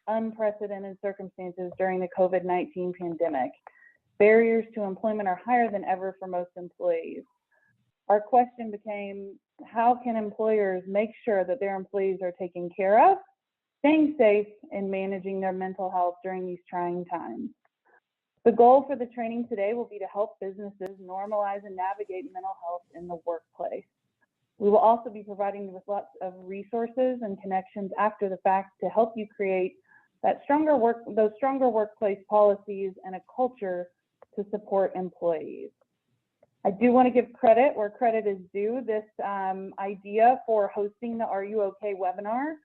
unprecedented circumstances during the COVID-19 pandemic. Barriers to employment are higher than ever for most employees. Our question became, how can employers make sure that their employees are taken care of, staying safe, and managing their mental health during these trying times? The goal for the training today will be to help businesses normalize and navigate mental health in the workplace. We will also be providing you with lots of resources and connections after the fact to help you create those stronger workplace policies and a culture to support employees. I do want to give credit where credit is due. This idea for hosting the Are You OK webinar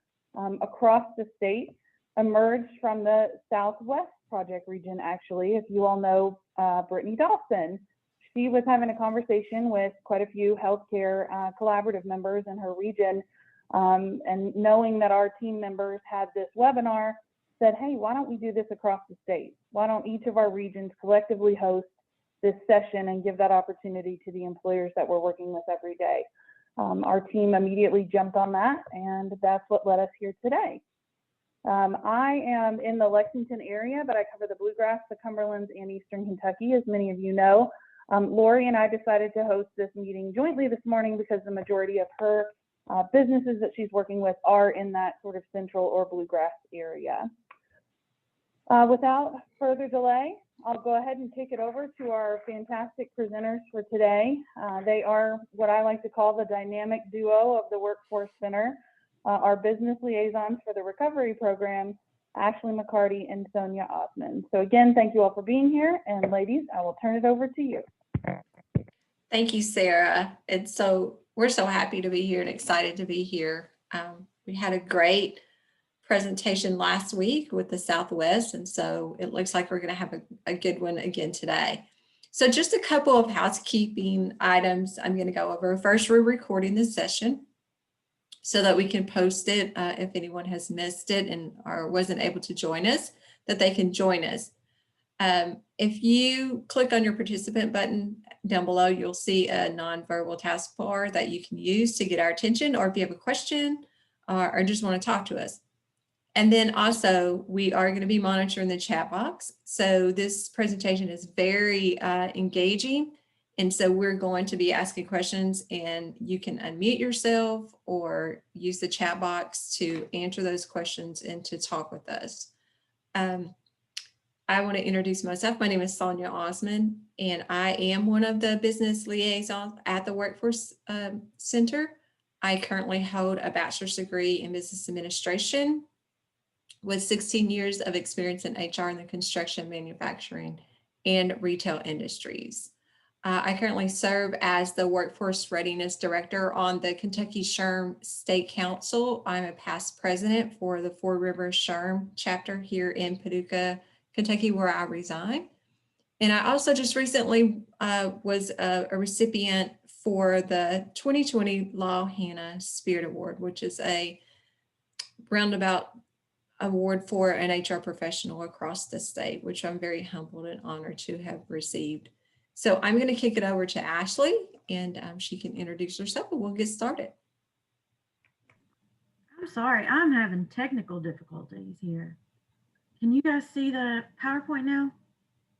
across the state emerged from the Southwest Project region, actually. If you all know Brittany Dawson, she was having a conversation with quite a few healthcare collaborative members in her region, and knowing that our team members had this webinar, said, hey, why don't we do this across the state? Why don't each of our regions collectively host this session and give that opportunity to the employers that we're working with every day? Our team immediately jumped on that, and that's what led us here today. I am in the Lexington area, but I cover the Bluegrass, the Cumberlands, and Eastern Kentucky, as many of you know. Lori and I decided to host this meeting jointly this morning because the majority of her businesses that she's working with are in that sort of central or Bluegrass area. Without further delay, I'll go ahead and kick it over to our fantastic presenters for today. They are what I like to call the dynamic duo of the Workforce Center, our business liaisons for the recovery program, Ashley McCarty and Sonia Osmond. So again, thank you all for being here, and ladies, I will turn it over to you. Thank you, Sarah. We're so happy to be here and excited to be here. We had a great presentation last week with the Southwest, and so it looks like we're going to have a good one again today. So just a couple of housekeeping items I'm going to go over. First, we're recording this session so that we can post it if anyone has missed it or wasn't able to join us, that they can join us. If you click on your participant button down below, you'll see a nonverbal taskbar that you can use to get our attention, or if you have a question or just want to talk to us. And then also, we are going to be monitoring the chat box. So this presentation is very engaging. And so we're going to be asking questions, and you can unmute yourself or use the chat box to answer those questions and to talk with us. I want to introduce myself. My name is Sonia Osmond, and I am one of the business liaisons at the Workforce Center. I currently hold a bachelor's degree in business administration with 16 years of experience in HR in the construction, manufacturing, and retail industries. I currently serve as the Workforce Readiness Director on the Kentucky SHRM State Council. I'm a past president for the Four Rivers SHRM chapter here in Paducah, Kentucky, where I reside. And I also just recently was a recipient for the 2020 Law Hannah Spirit Award, which is a roundabout award for an HR professional across the state, which I'm very humbled and honored to have received. So I'm going to kick it over to Ashley, and she can introduce herself, and we'll get started. I'm sorry, I'm having technical difficulties here. Can you guys see the PowerPoint now?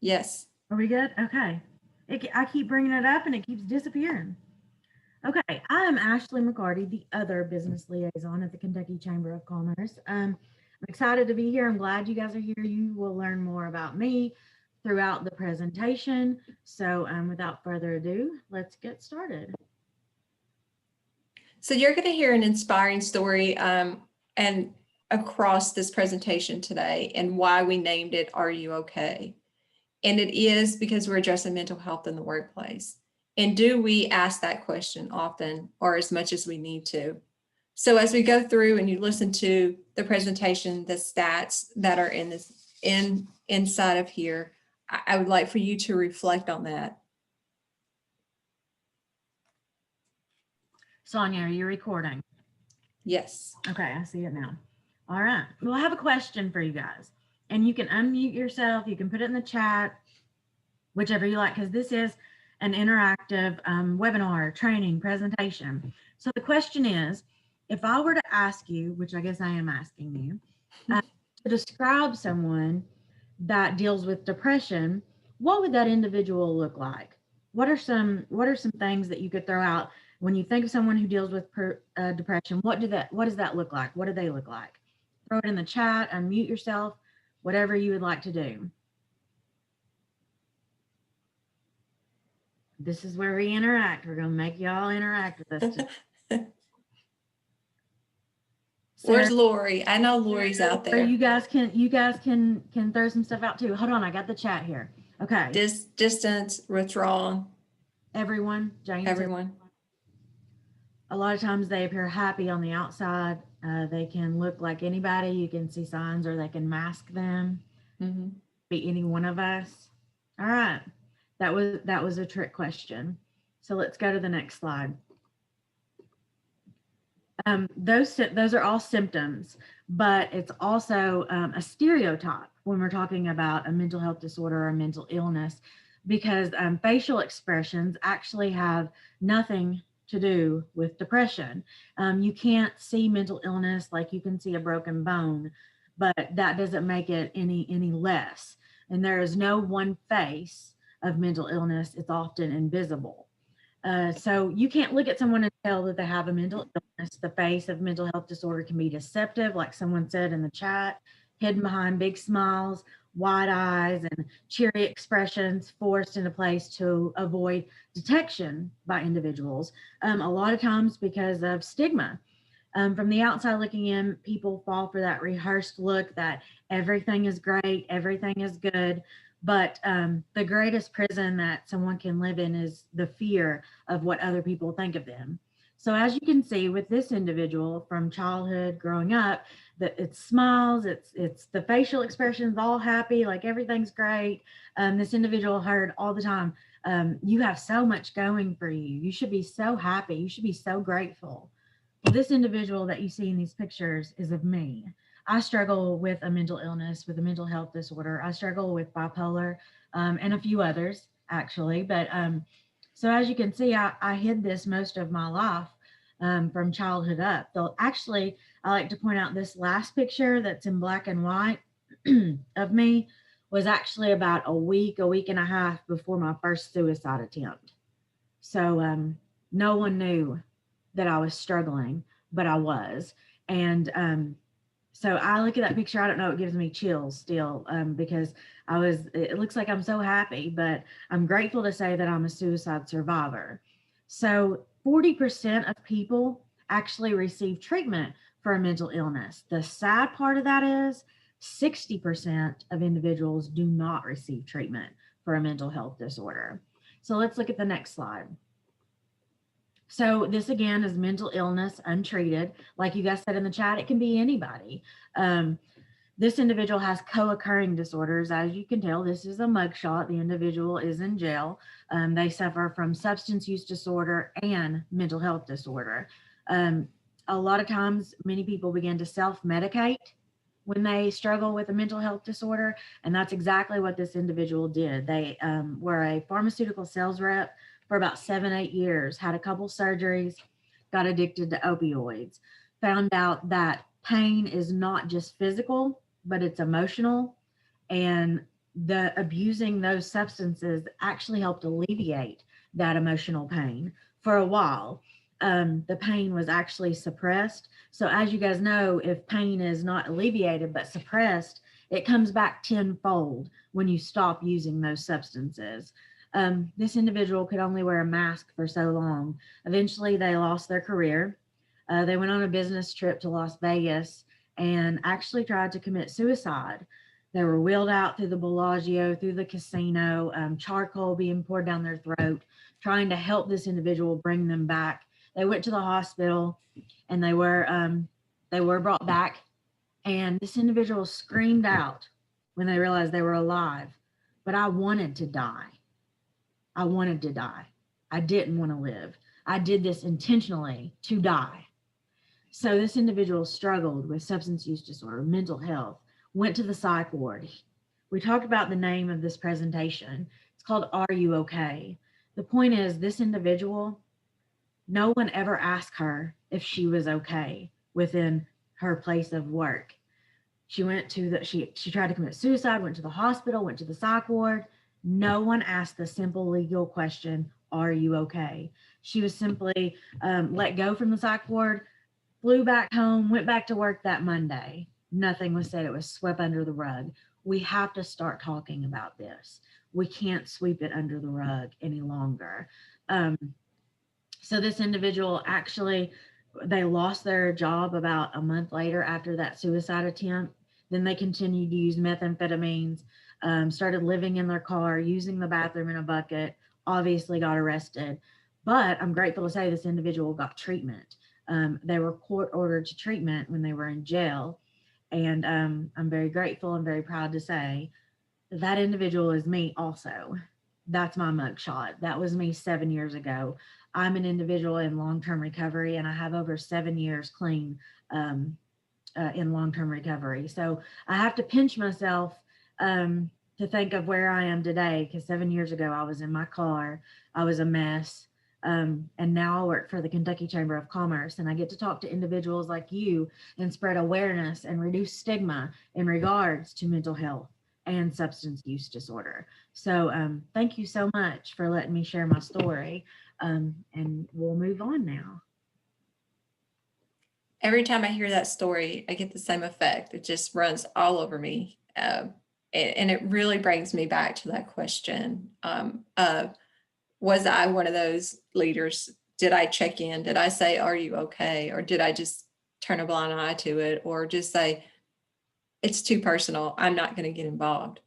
Yes. Are we good? Okay. I keep bringing it up and it keeps disappearing. Okay, I am Ashley McCarty, the other business liaison at the Kentucky Chamber of Commerce. I'm excited to be here. I'm glad you guys are here. You will learn more about me throughout the presentation. So without further ado, let's get started. So you're going to hear an inspiring story and across this presentation today, and why we named it Are You OK? And it is because we're addressing mental health in the workplace. And do we ask that question often or as much as we need to? So as we go through and you listen to the presentation, the stats that are inside of here, I would like for you to reflect on that. Sonia, are you recording? Yes. Okay, I see it now. All right. Well, I have a question for you guys. And you can unmute yourself. You can put it in the chat, whichever you like, because this is an interactive webinar, training, presentation. So the question is, if I were to ask you, which I guess I am asking you, to describe someone that deals with depression, what would that individual look like? What are some things that you could throw out when you think of someone who deals with depression? What does that look like? What do they look like? Throw it in the chat, unmute yourself, whatever you would like to do. This is where we interact. We're gonna make y'all interact with us today. Where's Sarah, Lori? I know Lori's out or there. you guys can throw some stuff out too. Hold on, I got the chat here. Okay, Distance, withdrawal, everyone, Jane said, everyone. a lot of times they appear happy on the outside. They can look like anybody. You can see signs, or they can mask them. Mm-hmm. Be any one of us. All right, that was a trick question. So let's go to the next slide. Those are all symptoms, but it's also a stereotype when we're talking about a mental health disorder or a mental illness, because facial expressions actually have nothing to do with depression. You can't see mental illness like you can see a broken bone, but that doesn't make it any less. And there is no one face of mental illness. It's often invisible. So you can't look at someone and tell that they have a mental illness. The face of mental health disorder can be deceptive, like someone said in the chat, hidden behind big smiles, wide eyes, and cheery expressions forced into place to avoid detection by individuals. A lot of times because of stigma. From the outside looking in, people fall for that rehearsed look that everything is great, everything is good. But the greatest prison that someone can live in is the fear of what other people think of them. So as you can see with this individual from childhood growing up, that it smiles, it's the facial expressions, all happy, like everything's great. This individual heard all the time, you have so much going for you. You should be so happy. You should be so grateful. Well, this individual that you see in these pictures is of me. I struggle with a mental illness, with a mental health disorder. I struggle with bipolar and a few others, actually. But so as you can see, I hid this most of my life from childhood up. So actually, I like to point out this last picture that's in black and white of me was actually about a week and a half before my first suicide attempt. So no one knew that I was struggling, but I was. And so I look at that picture, I don't know, it gives me chills still because it looks like I'm so happy, but I'm grateful to say that I'm a suicide survivor. So 40% of people actually receive treatment for a mental illness. The sad part of that is 60% of individuals do not receive treatment for a mental health disorder. So let's look at the next slide. So this again is mental illness untreated. Like you guys said in the chat, it can be anybody. This individual has co-occurring disorders. As you can tell, this is a mugshot. The individual is in jail. They suffer from substance use disorder and mental health disorder. A lot of times, many people begin to self-medicate when they struggle with a mental health disorder, and that's exactly what this individual did. They were a pharmaceutical sales rep for about 7-8 years, had a couple surgeries, got addicted to opioids, found out that pain is not just physical, but it's emotional. And the abusing those substances actually helped alleviate that emotional pain for a while. The pain was actually suppressed. So as you guys know, if pain is not alleviated but suppressed, it comes back tenfold when you stop using those substances. This individual could only wear a mask for so long. Eventually, they lost their career. They went on a business trip to Las Vegas and actually tried to commit suicide. They were wheeled out through the Bellagio, through the casino, charcoal being poured down their throat, trying to help this individual bring them back. They went to the hospital and they were brought back. And this individual screamed out when they realized they were alive. But I wanted to die. I wanted to die. I didn't want to live. I did this intentionally to die. So this individual struggled with substance use disorder, mental health, went to the psych ward. We talked about the name of this presentation. It's called Are You Okay? The point is, this individual, no one ever asked her if she was okay within her place of work. She went to the, she tried to commit suicide, went to the hospital, went to the psych ward. No one asked the simple legal question, are you okay? She was simply let go from the psych ward, flew back home, went back to work that Monday. Nothing was said. It was swept under the rug. We have to start talking about this. We can't sweep it under the rug any longer. So this individual actually, they lost their job about a month later after that suicide attempt. Then they continued to use methamphetamines, started living in their car, using the bathroom in a bucket, obviously got arrested. But I'm grateful to say this individual got treatment. They were court ordered to treatment when they were in jail. And I'm very grateful and very proud to say that individual is me also. That's my mugshot. That was me 7 years ago. I'm an individual in long-term recovery, and I have over 7 years clean in long-term recovery. So I have to pinch myself to think of where I am today, because 7 years ago I was in my car, I was a mess, and now I work for the Kentucky Chamber of Commerce, and I get to talk to individuals like you and spread awareness and reduce stigma in regards to mental health and substance use disorder. So thank you so much for letting me share my story, and we'll move on now. Every time I hear that story, I get the same effect. It just runs all over me. And it really brings me back to that question of, was I one of those leaders? Did I check in? Did I say, are you okay? Or did I just turn a blind eye to it? Or just say, it's too personal, I'm not going to get involved.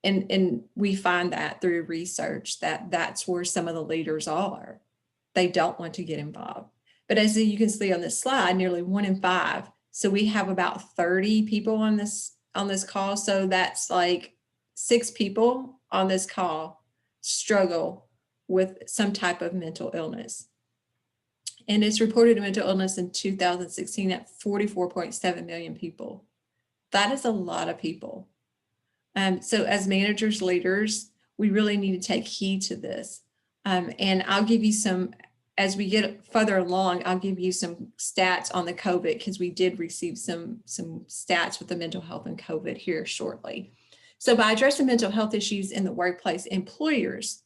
And we find that through research that that's where some of the leaders are. They don't want to get involved. But as you can see on this slide, nearly 1 in 5. So we have about 30 people on this call. So that's like 6 people on this call struggle with some type of mental illness. And it's reported a mental illness in 2016 at 44.7 million people. That is a lot of people. So as managers, leaders, we really need to take heed to this. And I'll give you some, as we get further along, I'll give you some stats on the COVID, because we did receive some stats with the mental health and COVID here shortly. So by addressing mental health issues in the workplace, employers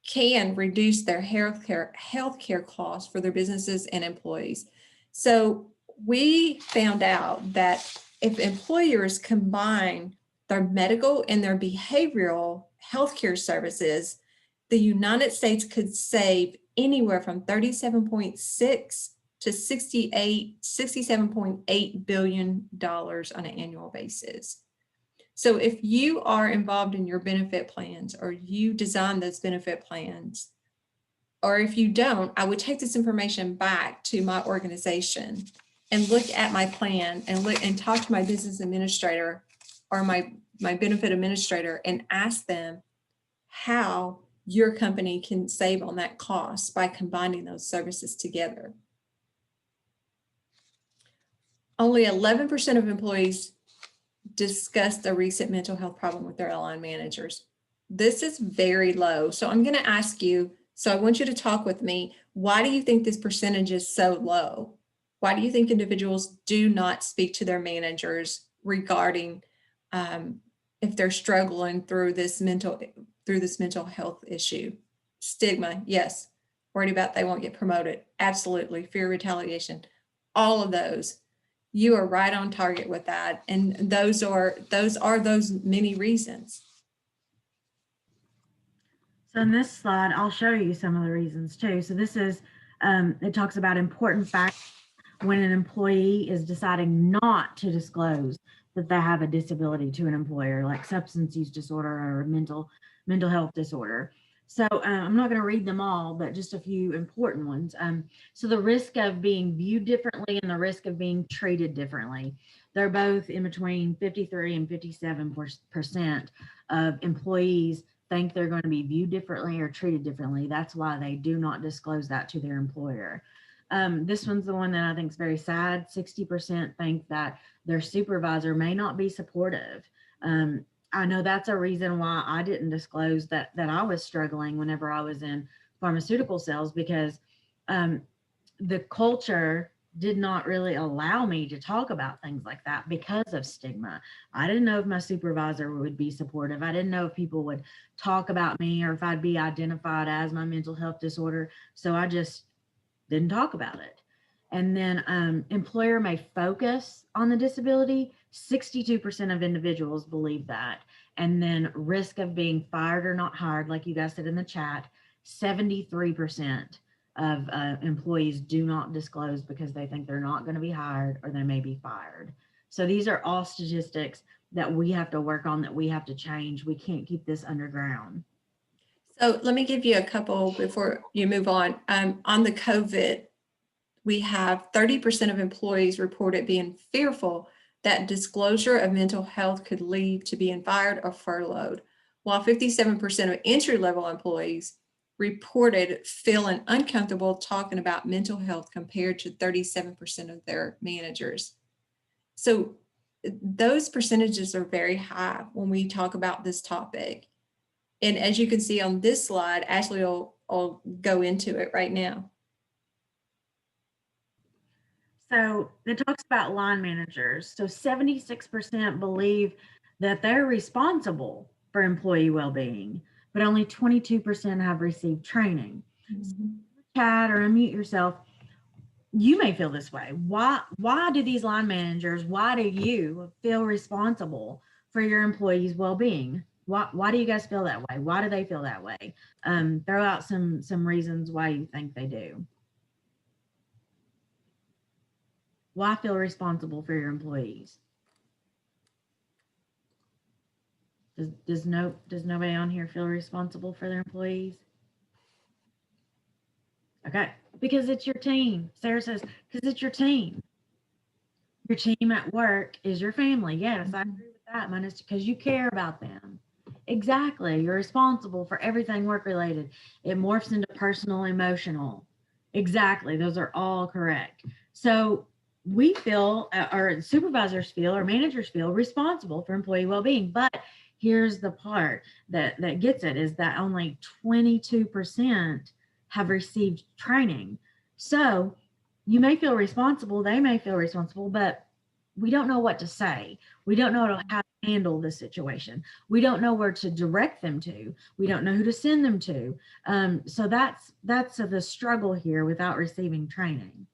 can reduce their healthcare costs for their businesses and employees. So we found out that if employers combine their medical and their behavioral healthcare services, the United States could save anywhere from 37.6 to $67.8 billion on an annual basis. So if you are involved in your benefit plans, or you design those benefit plans, or if you don't, I would take this information back to my organization and look at my plan and talk to my business administrator or my benefit administrator and ask them how your company can save on that cost by combining those services together. Only 11% of employees discussed a recent mental health problem with their line managers. This is very low. So I'm going to ask you, so I want you to talk with me. Why do you think this percentage is so low? Why do you think individuals do not speak to their managers regarding if they're struggling through this mental health issue? Stigma, yes. Worried about they won't get promoted, absolutely. Fear of retaliation, all of those. You are right on target with that, and those are those many reasons. So in this slide, I'll show you some of the reasons too. So this is, it talks about important facts when an employee is deciding not to disclose that they have a disability to an employer, like substance use disorder or mental health disorder. So I'm not going to read them all, but just a few important ones. So the risk of being viewed differently and the risk of being treated differently. They're both in between 53 and 57% of employees think they're going to be viewed differently or treated differently. That's why they do not disclose that to their employer. This one's the one that I think is very sad. 60% think that their supervisor may not be supportive. I know that's a reason why I didn't disclose that I was struggling whenever I was in pharmaceutical sales, because the culture did not really allow me to talk about things like that because of stigma. I didn't know if my supervisor would be supportive. I didn't know if people would talk about me or if I'd be identified as my mental health disorder. So I just didn't talk about it. And then employer may focus on the disability. 62% of individuals believe that. And then risk of being fired or not hired, like you guys said in the chat, 73% of employees do not disclose because they think they're not going to be hired or they may be fired. So these are all statistics that we have to work on, that we have to change. We can't keep this underground. So let me give you a couple before you move on. On the COVID, we have 30% of employees reported being fearful that disclosure of mental health could lead to being fired or furloughed, while 57% of entry-level employees reported feeling uncomfortable talking about mental health compared to 37% of their managers. So those percentages are very high when we talk about this topic. And as you can see on this slide, Ashley will go into it right now. So it talks about line managers. So 76% believe that they're responsible for employee well-being, but only 22% have received training. Mm-hmm. Chat or unmute yourself. You may feel this way. Why do these line managers, why do you feel responsible for your employees' well-being? Why do you guys feel that way? Why do they feel that way? Throw out some reasons why you think they do. Why feel responsible for your employees? Does nobody on here feel responsible for their employees? Okay, because it's your team. Sarah says, because it's your team. Your team at work is your family. Yes, I agree with that, Minus, because you care about them. Exactly. You're responsible for everything work related. It morphs into personal, emotional. Exactly. Those are all correct. So we feel, or supervisors feel, or managers feel responsible for employee well-being. But here's the part that gets it, is that only 22% have received training. So you may feel responsible, they may feel responsible, but we don't know what to say. We don't know how to handle the situation. We don't know where to direct them to. We don't know who to send them to. So that's the struggle here without receiving training.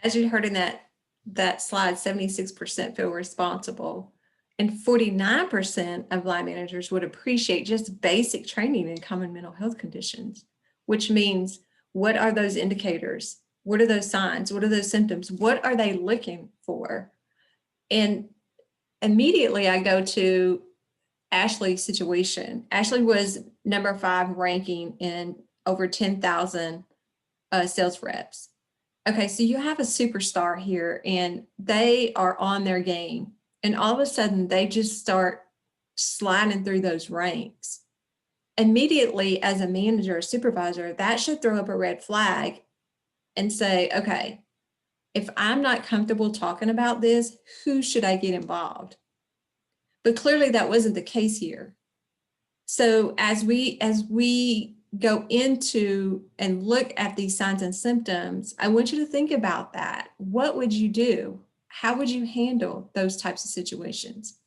As you heard in that slide, 76% feel responsible, and 49% of line managers would appreciate just basic training in common mental health conditions, which means, what are those indicators? What are those signs? What are those symptoms? What are they looking for? And immediately I go to Ashley's situation. Ashley was number 5 ranking in over 10,000 sales reps. Okay, so you have a superstar here and they are on their game, and all of a sudden they just start sliding through those ranks. Immediately, as a manager or supervisor, that should throw up a red flag and say, okay, if I'm not comfortable talking about this, who should I get involved? But clearly that wasn't the case here. So as we go into and look at these signs and symptoms, I want you to think about that. What would you do? How would you handle those types of situations?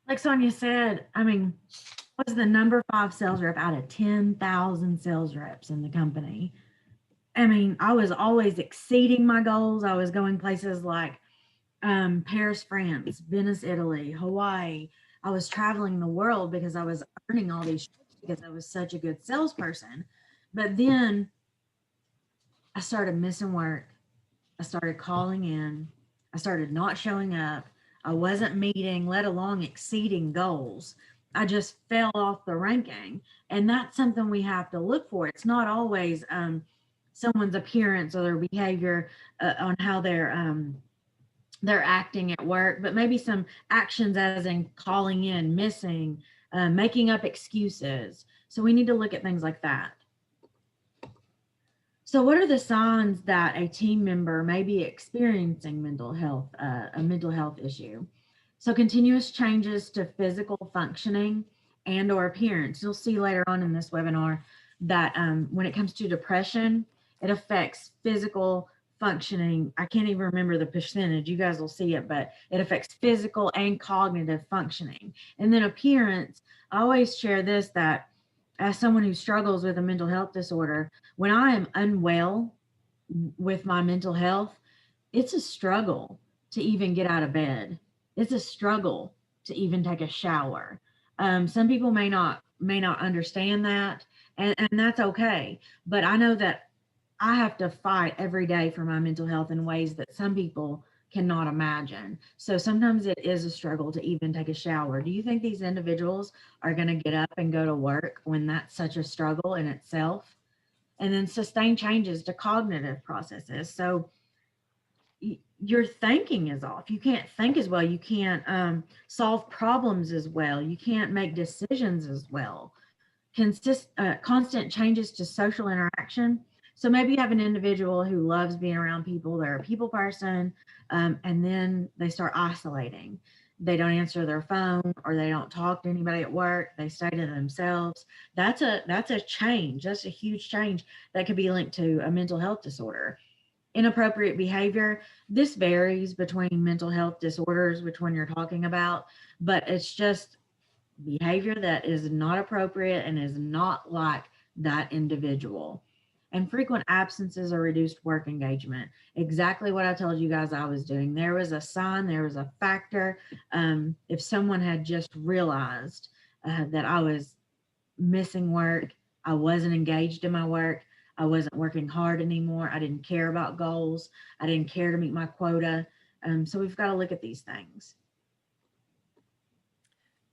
Like Sonia said, I mean, I was the number 5 sales rep out of 10,000 sales reps in the company. I mean, I was always exceeding my goals. I was going places like Paris, France, Venice, Italy, Hawaii. I was traveling the world because I was earning all these trips because I was such a good salesperson. But then I started missing work. I started calling in. I started not showing up. I wasn't meeting, let alone exceeding goals. I just fell off the ranking. And that's something we have to look for. It's not always someone's appearance or their behavior on how they're acting at work, but maybe some actions as in calling in, missing, making up excuses. So we need to look at things like that. So what are the signs that a team member may be experiencing a mental health issue? So continuous changes to physical functioning and or appearance. You'll see later on in this webinar that when it comes to depression, It affects physical functioning. I can't even remember the percentage. You guys will see it, but it affects physical and cognitive functioning. And then appearance. I always share this, that as someone who struggles with a mental health disorder, when I am unwell with my mental health, it's a struggle to even get out of bed. It's a struggle to even take a shower. Some people may not understand that, and that's okay. But I know that I have to fight every day for my mental health in ways that some people cannot imagine. So sometimes it is a struggle to even take a shower. Do you think these individuals are going to get up and go to work when that's such a struggle in itself? And then sustain changes to cognitive processes. So your thinking is off. You can't think as well. You can't solve problems as well. You can't make decisions as well. Constant changes to social interaction. So maybe you have an individual who loves being around people. They're a people person, and then they start isolating. They don't answer their phone, or they don't talk to anybody at work. They stay to themselves. That's a change. That's a huge change that could be linked to a mental health disorder. Inappropriate behavior. This varies between mental health disorders, which one you're talking about, but it's just behavior that is not appropriate and is not like that individual. And frequent absences or reduced work engagement. Exactly what I told you guys I was doing. There was a sign, there was a factor. If someone had just realized that I was missing work, I wasn't engaged in my work, I wasn't working hard anymore, I didn't care about goals, I didn't care to meet my quota. So we've got to look at these things.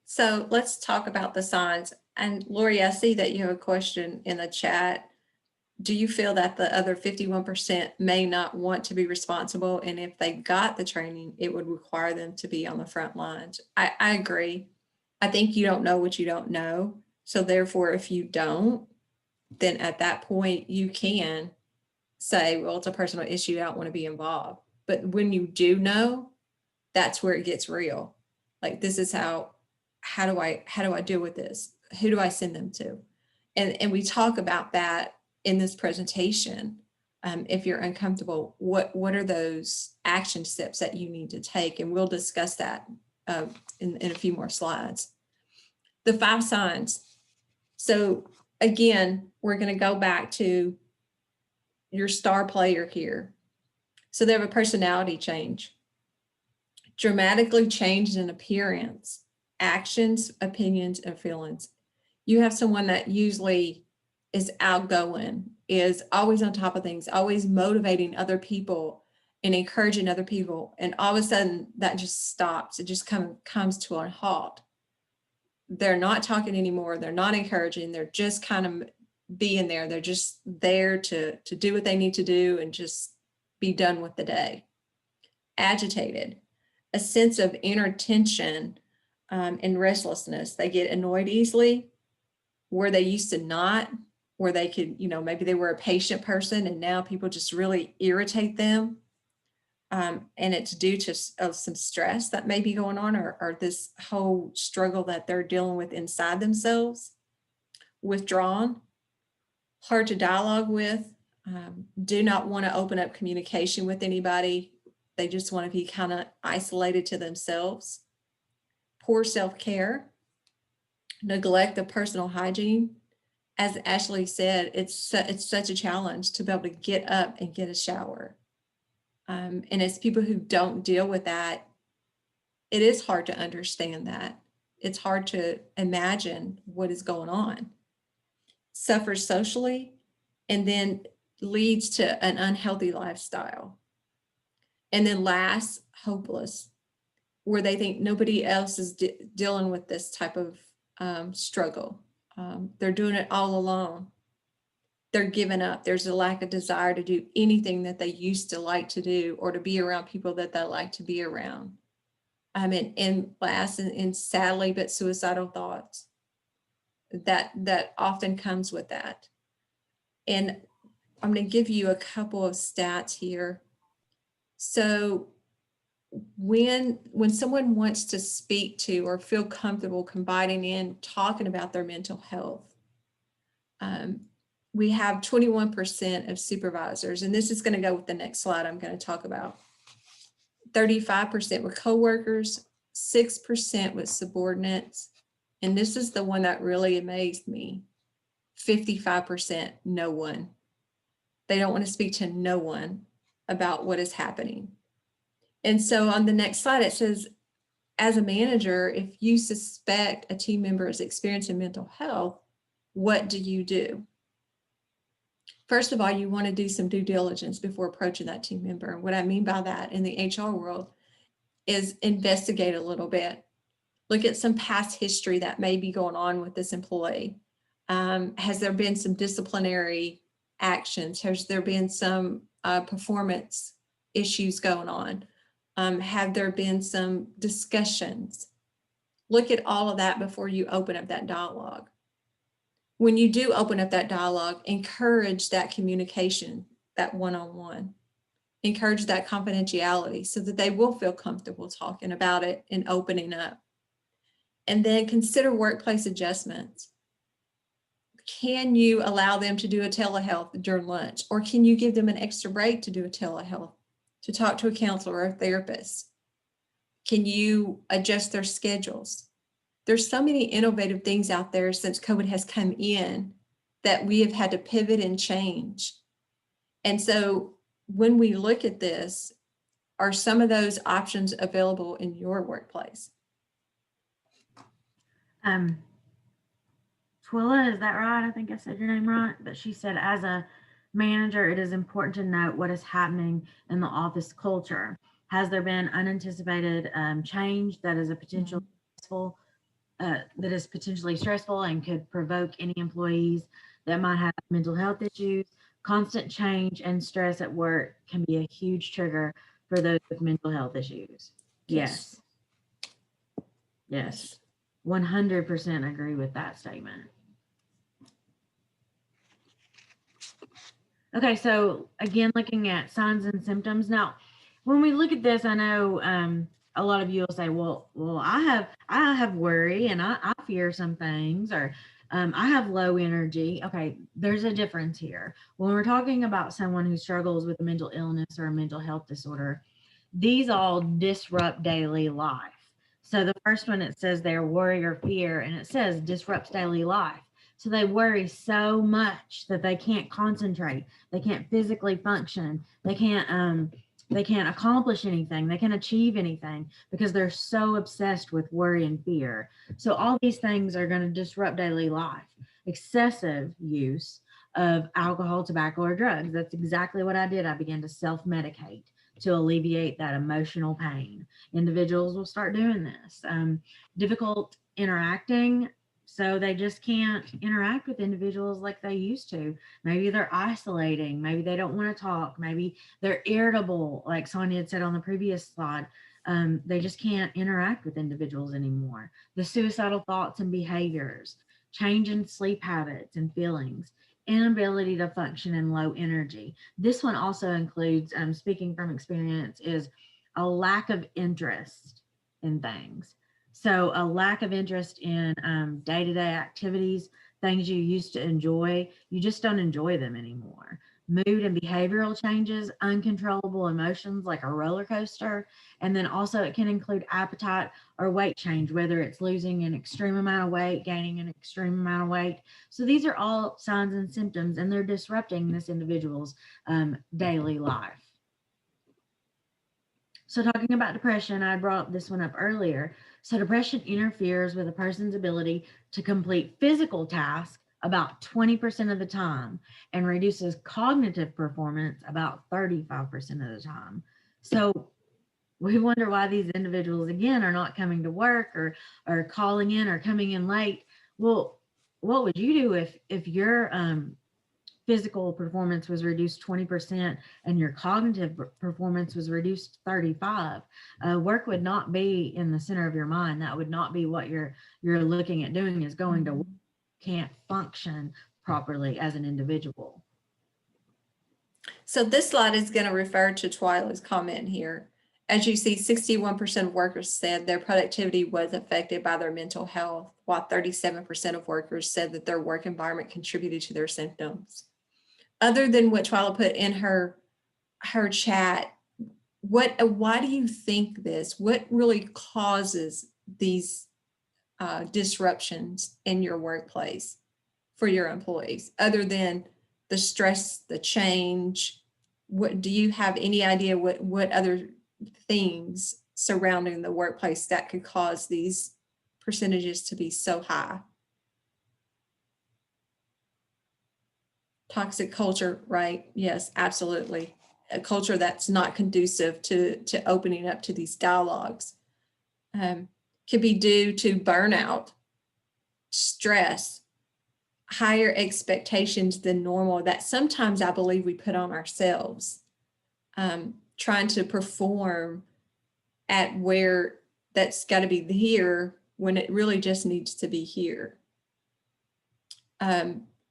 So let's talk about the signs. And Lori, I see that you have a question in the chat. Do you feel that the other 51% may not want to be responsible? And if they got the training, it would require them to be on the front lines? I agree. I think you don't know what you don't know. So therefore, if you don't, then at that point you can say, well, it's a personal issue, I don't want to be involved. But when you do know, that's where it gets real. Like, this is how do I deal with this? Who do I send them to? And we talk about that in this presentation. If you're uncomfortable, what are those action steps that you need to take? And we'll discuss that in a few more slides. The 5 signs. So again, we're going to go back to your star player here. So they have a personality change, dramatically changed in appearance, actions, opinions, and feelings. You have someone that usually is outgoing, is always on top of things, always motivating other people and encouraging other people. And all of a sudden that just stops. It just comes to a halt. They're not talking anymore. They're not encouraging. They're just kind of being there. They're just there to do what they need to do and just be done with the day. Agitated, a sense of inner tension and restlessness. They get annoyed easily where they used to not, where they could, maybe they were a patient person and now people just really irritate them. And it's due to some stress that may be going on, or this whole struggle that they're dealing with inside themselves. Withdrawn, hard to dialogue with, do not want to open up communication with anybody. They just want to be kind of isolated to themselves. Poor self-care, neglect of personal hygiene. As Ashley said, it's such a challenge to be able to get up and get a shower. And as people who don't deal with that, it is hard to understand that. It's hard to imagine what is going on. Suffers socially, and then leads to an unhealthy lifestyle. And then last, hopeless, where they think nobody else is dealing with this type of struggle. They're doing it all alone. They're giving up. There's a lack of desire to do anything that they used to like to do, or to be around people that they like to be around. And last, and sadly, but suicidal thoughts. That often comes with that. And I'm going to give you a couple of stats here. So when someone wants to speak to or feel comfortable confiding in talking about their mental health, we have 21% of supervisors, and this is going to go with the next slide I'm going to talk about. 35% with coworkers, 6% with subordinates, and this is the one that really amazed me. 55% no one. They don't want to speak to no one about what is happening. And so on the next slide, it says, as a manager, if you suspect a team member is experiencing mental health, what do you do? First of all, you want to do some due diligence before approaching that team member. And what I mean by that in the HR world is investigate a little bit. Look at some past history that may be going on with this employee. Has there been some disciplinary actions? Has there been some performance issues going on? Have there been some discussions? Look at all of that before you open up that dialogue. When you do open up that dialogue, encourage that communication, that one-on-one. Encourage that confidentiality so that they will feel comfortable talking about it and opening up. And then consider workplace adjustments. Can you allow them to do a telehealth during lunch? Or can you give them an extra break to do a telehealth, to talk to a counselor or a therapist? Can you adjust their schedules? There's so many innovative things out there since COVID has come in that we have had to pivot and change. And so when we look at this, are some of those options available in your workplace? Twilla, is that right? I think I said your name right. But she said, as a manager, it is important to note what is happening in the office culture. Has there been unanticipated change that is a potential stressful, that is potentially stressful and could provoke any employees that might have mental health issues? Constant change and stress at work can be a huge trigger for those with mental health issues. Yes. 100% agree with that statement. Okay, so again, looking at signs and symptoms. Now, when we look at this, I know a lot of you will say, well, I have worry and I fear some things, or I have low energy. Okay, there's a difference here. When we're talking about someone who struggles with a mental illness or a mental health disorder, these all disrupt daily life. So the first one, it says their worry or fear, and it says disrupts daily life. So they worry so much that they can't concentrate. They can't physically function. They can't accomplish anything. They can't achieve anything because they're so obsessed with worry and fear. So all these things are going to disrupt daily life. Excessive use of alcohol, tobacco, or drugs. That's exactly what I did. I began to self-medicate to alleviate that emotional pain. Individuals will start doing this. Difficult interacting, so they just can't interact with individuals like they used to. Maybe they're isolating. Maybe they don't want to talk. Maybe they're irritable, like Sonia had said on the previous slide. They just can't interact with individuals anymore. The suicidal thoughts and behaviors, change in sleep habits and feelings, inability to function in low energy. This one also includes, speaking from experience, is a lack of interest in things. So a lack of interest in day-to-day activities, things you used to enjoy, you just don't enjoy them anymore. Mood and behavioral changes, uncontrollable emotions like a roller coaster. And then also it can include appetite or weight change, whether it's losing an extreme amount of weight, gaining an extreme amount of weight. So these are all signs and symptoms, and they're disrupting this individual's daily life. So talking about depression, I brought this one up earlier. So depression interferes with a person's ability to complete physical tasks about 20% of the time and reduces cognitive performance about 35% of the time. So we wonder why these individuals, again, are not coming to work or calling in or coming in late. Well, what would you do if your physical performance was reduced 20% and your cognitive performance was reduced 35%? Work would not be in the center of your mind. That would not be what you're looking at doing, is going to work. Can't function properly as an individual. So this slide is going to refer to Twyla's comment here. as you see, 61% of workers said their productivity was affected by their mental health, while 37% of workers said that their work environment contributed to their symptoms. Other than what Twyla put in her chat, why do you think this? What really causes these disruptions in your workplace for your employees, other than the stress, the change? What do you have any idea what other things surrounding the workplace that could cause these percentages to be so high? Toxic culture, right? Yes, absolutely. A culture that's not conducive to opening up to these dialogues. Could be due to burnout, stress, higher expectations than normal that sometimes I believe we put on ourselves, trying to perform at where that's got to be here when it really just needs to be here.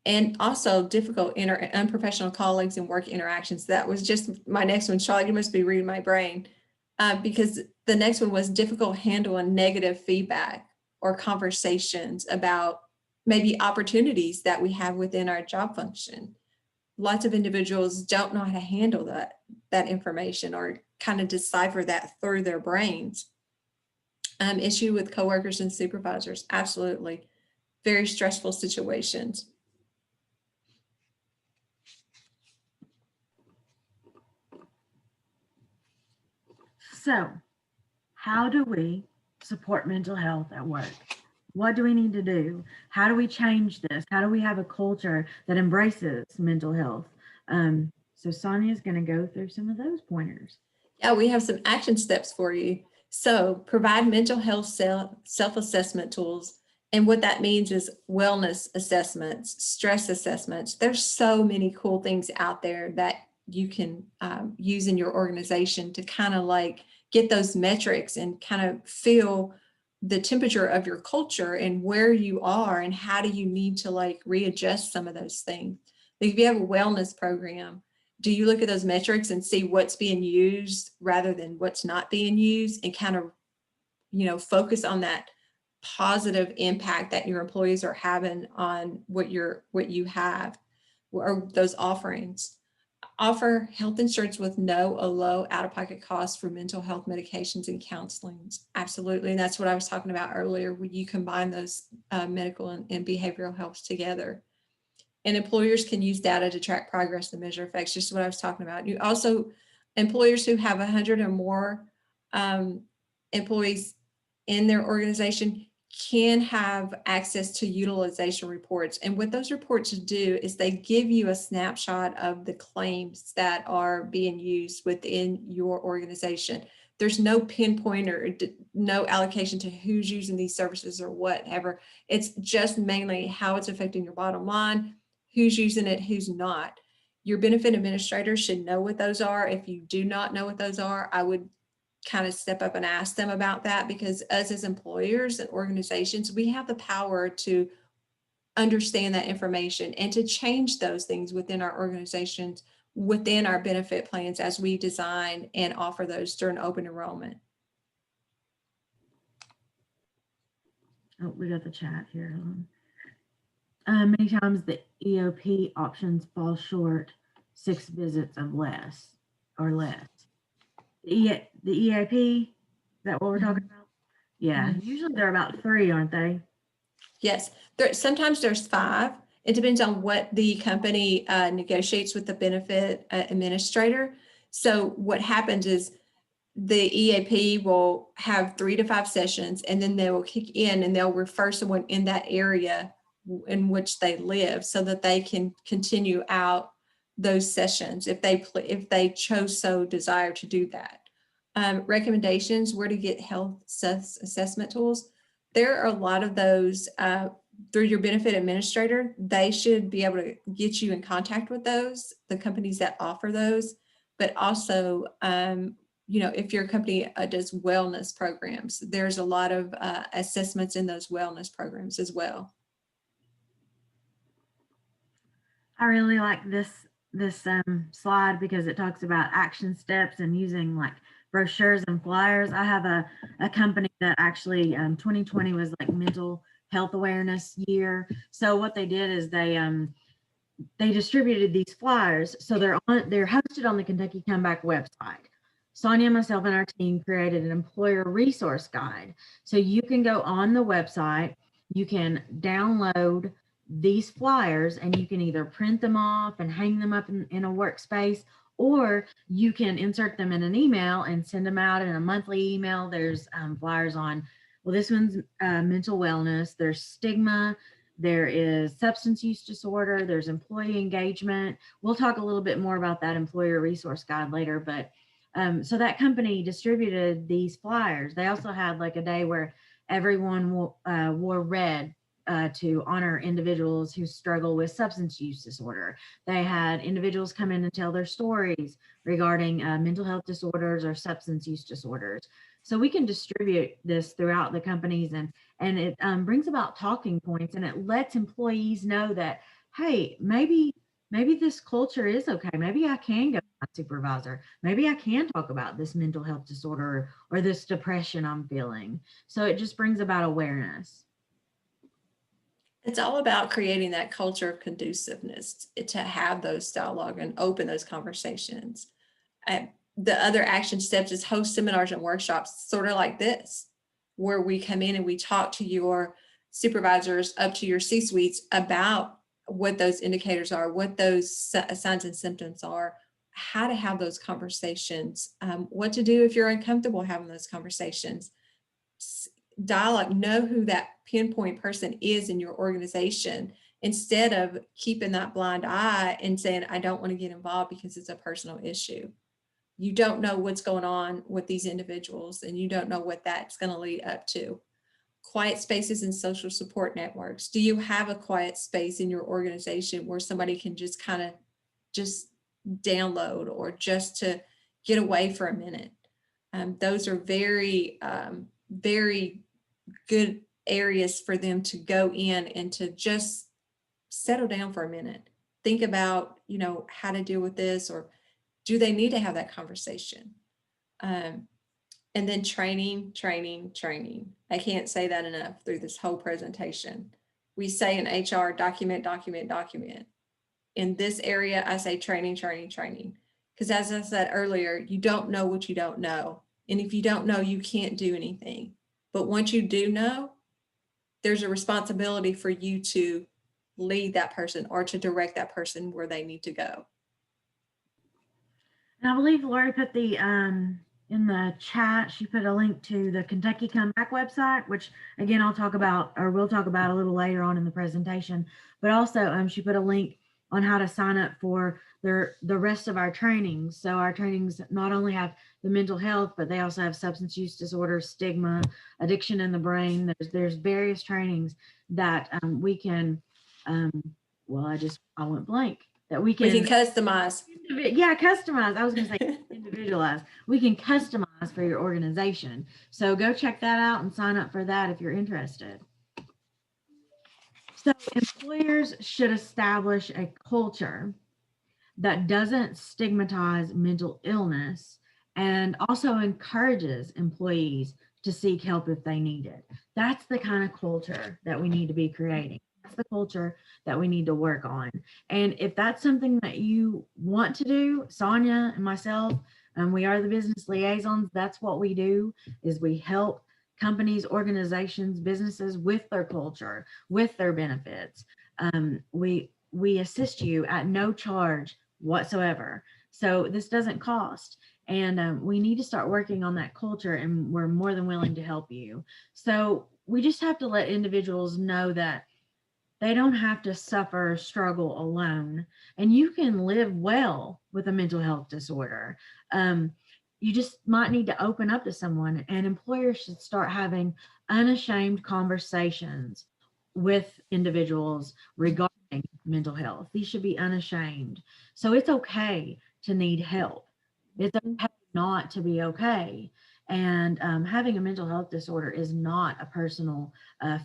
And also difficult unprofessional colleagues and work interactions. That was just my next one. Charlotte, you must be reading my brain, because the next one was difficult handling negative feedback or conversations about maybe opportunities that we have within our job function. Lots of individuals don't know how to handle that information or kind of decipher that through their brains. Issue with coworkers and supervisors, absolutely. Very stressful situations. So, how do we support mental health at work? What do we need to do? How do we change this? How do we have a culture that embraces mental health? So Sonia's going to go through some of those pointers. Yeah, we have some action steps for you. So provide mental health self-assessment tools. And what that means is wellness assessments, stress assessments. There's so many cool things out there that you can use in your organization to kind of like get those metrics and kind of feel the temperature of your culture and where you are and how do you need to like readjust some of those things. Like if you have a wellness program, do you look at those metrics and see what's being used rather than what's not being used, and kind of, focus on that positive impact that your employees are having on what you have or those offerings? Offer health insurance with no or low out-of-pocket costs for mental health medications and counselings. Absolutely. And that's what I was talking about earlier, when you combine those medical and behavioral health together. And employers can use data to track progress and measure effects, just what I was talking about. You also, employers who have 100 or more employees in their organization can have access to utilization reports. And what those reports do is they give you a snapshot of the claims that are being used within your organization. There's no pinpoint or no allocation to who's using these services or whatever. It's just mainly how it's affecting your bottom line, who's using it, who's not. Your benefit administrators should know what those are. If you do not know what those are, I would kind of step up and ask them about that, because us as employers and organizations, we have the power to understand that information and to change those things within our organizations, within our benefit plans as we design and offer those during open enrollment. Oh, we got the chat here. Many times the EOP options fall short 6 visits of less or less. The EAP, is that what we're talking about? Yeah, usually they're about 3, aren't they? Yes, sometimes there's 5. It depends on what the company negotiates with the benefit administrator. So what happens is the EAP will have 3 to 5 sessions, and then they will kick in and they'll refer someone in that area in which they live so that they can continue out those sessions if they chose so desire to do that. Recommendations, where to get health assessment tools. There are a lot of those through your benefit administrator. They should be able to get you in contact with those, the companies that offer those, but also if your company does wellness programs, there's a lot of assessments in those wellness programs as well. I really like this slide because it talks about action steps and using like brochures and flyers. I have a company that actually 2020 was like mental health awareness year. So what they did is they distributed these flyers. So they're hosted on the Kentucky Comeback website. Sonia, myself, and our team created an employer resource guide. So you can go on the website, you can download these flyers, and you can either print them off and hang them up in a workspace, or you can insert them in an email and send them out in a monthly email. There's flyers on, well, this one's mental wellness, there's stigma, there is substance use disorder, there's employee engagement. We'll talk a little bit more about that employer resource guide later, but so that company distributed these flyers. They also had like a day where everyone wore red to honor individuals who struggle with substance use disorder. They had individuals come in and tell their stories regarding mental health disorders or substance use disorders. So we can distribute this throughout the companies, and it brings about talking points, and it lets employees know that, hey, maybe this culture is okay. Maybe I can go to my supervisor. Maybe I can talk about this mental health disorder or this depression I'm feeling. So it just brings about awareness. It's all about creating that culture of conduciveness to have those dialogue and open those conversations. The other action steps is host seminars and workshops, sort of like this, where we come in and we talk to your supervisors up to your C-suites about what those indicators are, what those signs and symptoms are, how to have those conversations, what to do if you're uncomfortable having those conversations. Dialogue, know who that pinpoint person is in your organization, instead of keeping that blind eye and saying, I don't want to get involved because it's a personal issue. You don't know what's going on with these individuals, and you don't know what that's going to lead up to. Quiet spaces and social support networks. Do you have a quiet space in your organization where somebody can just kind of just download, or just to get away for a minute? Those are very, very good areas for them to go in and to just settle down for a minute. Think about, how to deal with this, or do they need to have that conversation? And then training. I can't say that enough through this whole presentation. We say in HR, document. In this area, I say training. Because as I said earlier, you don't know what you don't know. And if you don't know, you can't do anything. But once you do know, there's a responsibility for you to lead that person or to direct that person where they need to go. And I believe Lori put the in the chat, she put a link to the Kentucky Comeback website, which again we'll talk about a little later on in the presentation. But also she put a link on how to sign up for the rest of our trainings. So our trainings not only have the mental health, but they also have substance use disorder, stigma, addiction in the brain. There's various trainings that we can I went blank. That we can customize. Yeah, customize. I was going to say individualize. We can customize for your organization. So go check that out and sign up for that if you're interested. So employers should establish a culture that doesn't stigmatize mental illness and also encourages employees to seek help if they need it. That's the kind of culture that we need to be creating. That's the culture that we need to work on. And if that's something that you want to do, Sonia and myself, we are the business liaisons. That's what we do, is we help companies, organizations, businesses with their culture, with their benefits. We assist you at no charge whatsoever. So this doesn't cost. And we need to start working on that culture, and we're more than willing to help you. So we just have to let individuals know that they don't have to suffer, struggle alone, and you can live well with a mental health disorder. You just might need to open up to someone, and employers should start having unashamed conversations with individuals regarding mental health. These should be unashamed. So it's okay to need help. It's okay not to be okay. And having a mental health disorder is not a personal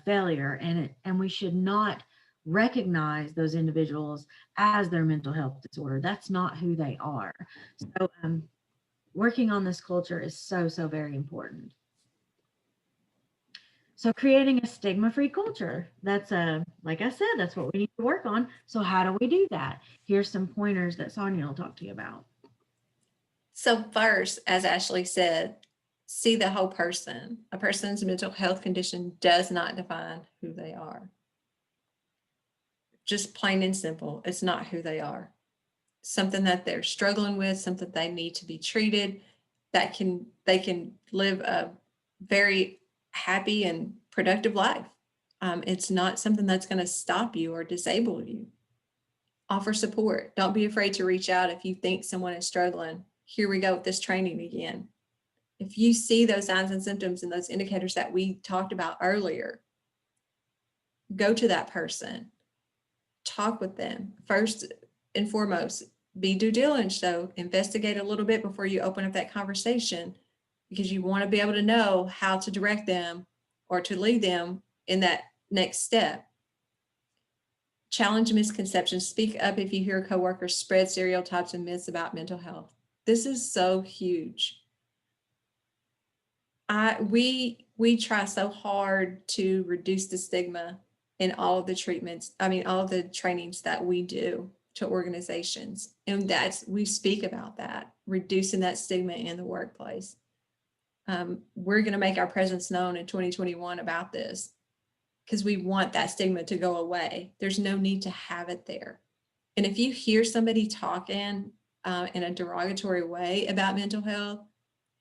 failure, and we should not recognize those individuals as their mental health disorder. That's not who they are. So working on this culture is so, so very important. So creating a stigma-free culture, that's like I said, that's what we need to work on. So how do we do that? Here's some pointers that Sonia will talk to you about. So first, as Ashley said, see the whole person. A person's mental health condition does not define who they are. Just plain and simple, it's not who they are. Something that they're struggling with, something they need to be treated, that they can live a very happy and productive life. It's not something that's going to stop you or disable you. Offer support. Don't be afraid to reach out if you think someone is struggling. Here we go with this training again. If you see those signs and symptoms and those indicators that we talked about earlier, go to that person. Talk with them. First and foremost, be due diligence. So investigate a little bit before you open up that conversation, because you want to be able to know how to direct them or to lead them in that next step. Challenge misconceptions. Speak up if you hear coworkers spread stereotypes and myths about mental health. This is so huge. We try so hard to reduce the stigma in all of the treatments, all of the trainings that we do to organizations. And we speak about that, reducing that stigma in the workplace. We're going to make our presence known in 2021 about this, because we want that stigma to go away. There's no need to have it there. And if you hear somebody talking in a derogatory way about mental health,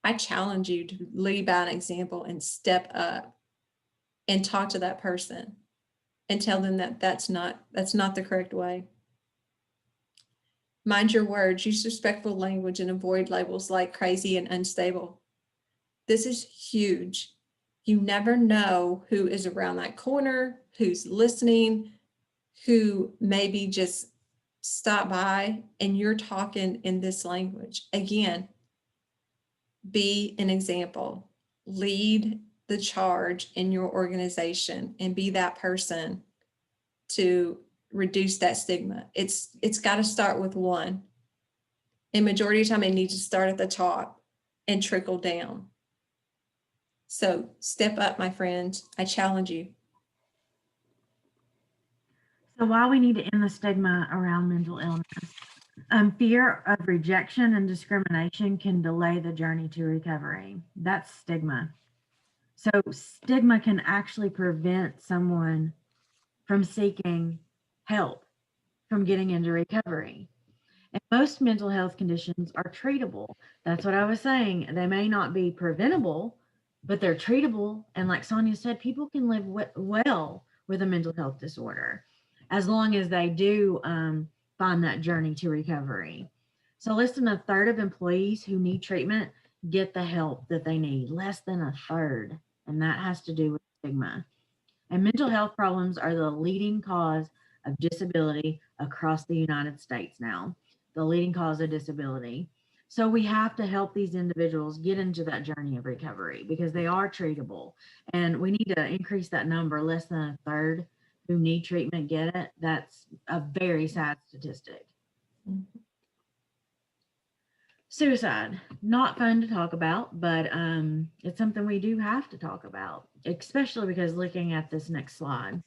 I challenge you to lead by an example and step up and talk to that person and tell them that that's not the correct way. Mind your words, use respectful language, and avoid labels like crazy and unstable. This is huge. You never know who is around that corner, who's listening, who maybe just stop by, and you're talking in this language. Again, be an example. Lead the charge in your organization and be that person to reduce that stigma. It's got to start with one. And majority of the time, it needs to start at the top and trickle down. So step up, my friends. I challenge you. So while we need to end the stigma around mental illness, fear of rejection and discrimination can delay the journey to recovery. That's stigma. So stigma can actually prevent someone from seeking help, from getting into recovery. And most mental health conditions are treatable. That's what I was saying. They may not be preventable, but they're treatable. And like Sonia said, people can live well with a mental health disorder as long as they do find that journey to recovery. So less than a third of employees who need treatment get the help that they need, less than a third. And that has to do with stigma. And mental health problems are the leading cause of disability across the United States now, the leading cause of disability. So we have to help these individuals get into that journey of recovery, because they are treatable. And we need to increase that number. Less than a third who need treatment get it. That's a very sad statistic. Mm-hmm. Suicide, not fun to talk about, but it's something we do have to talk about, especially because looking at this next slide.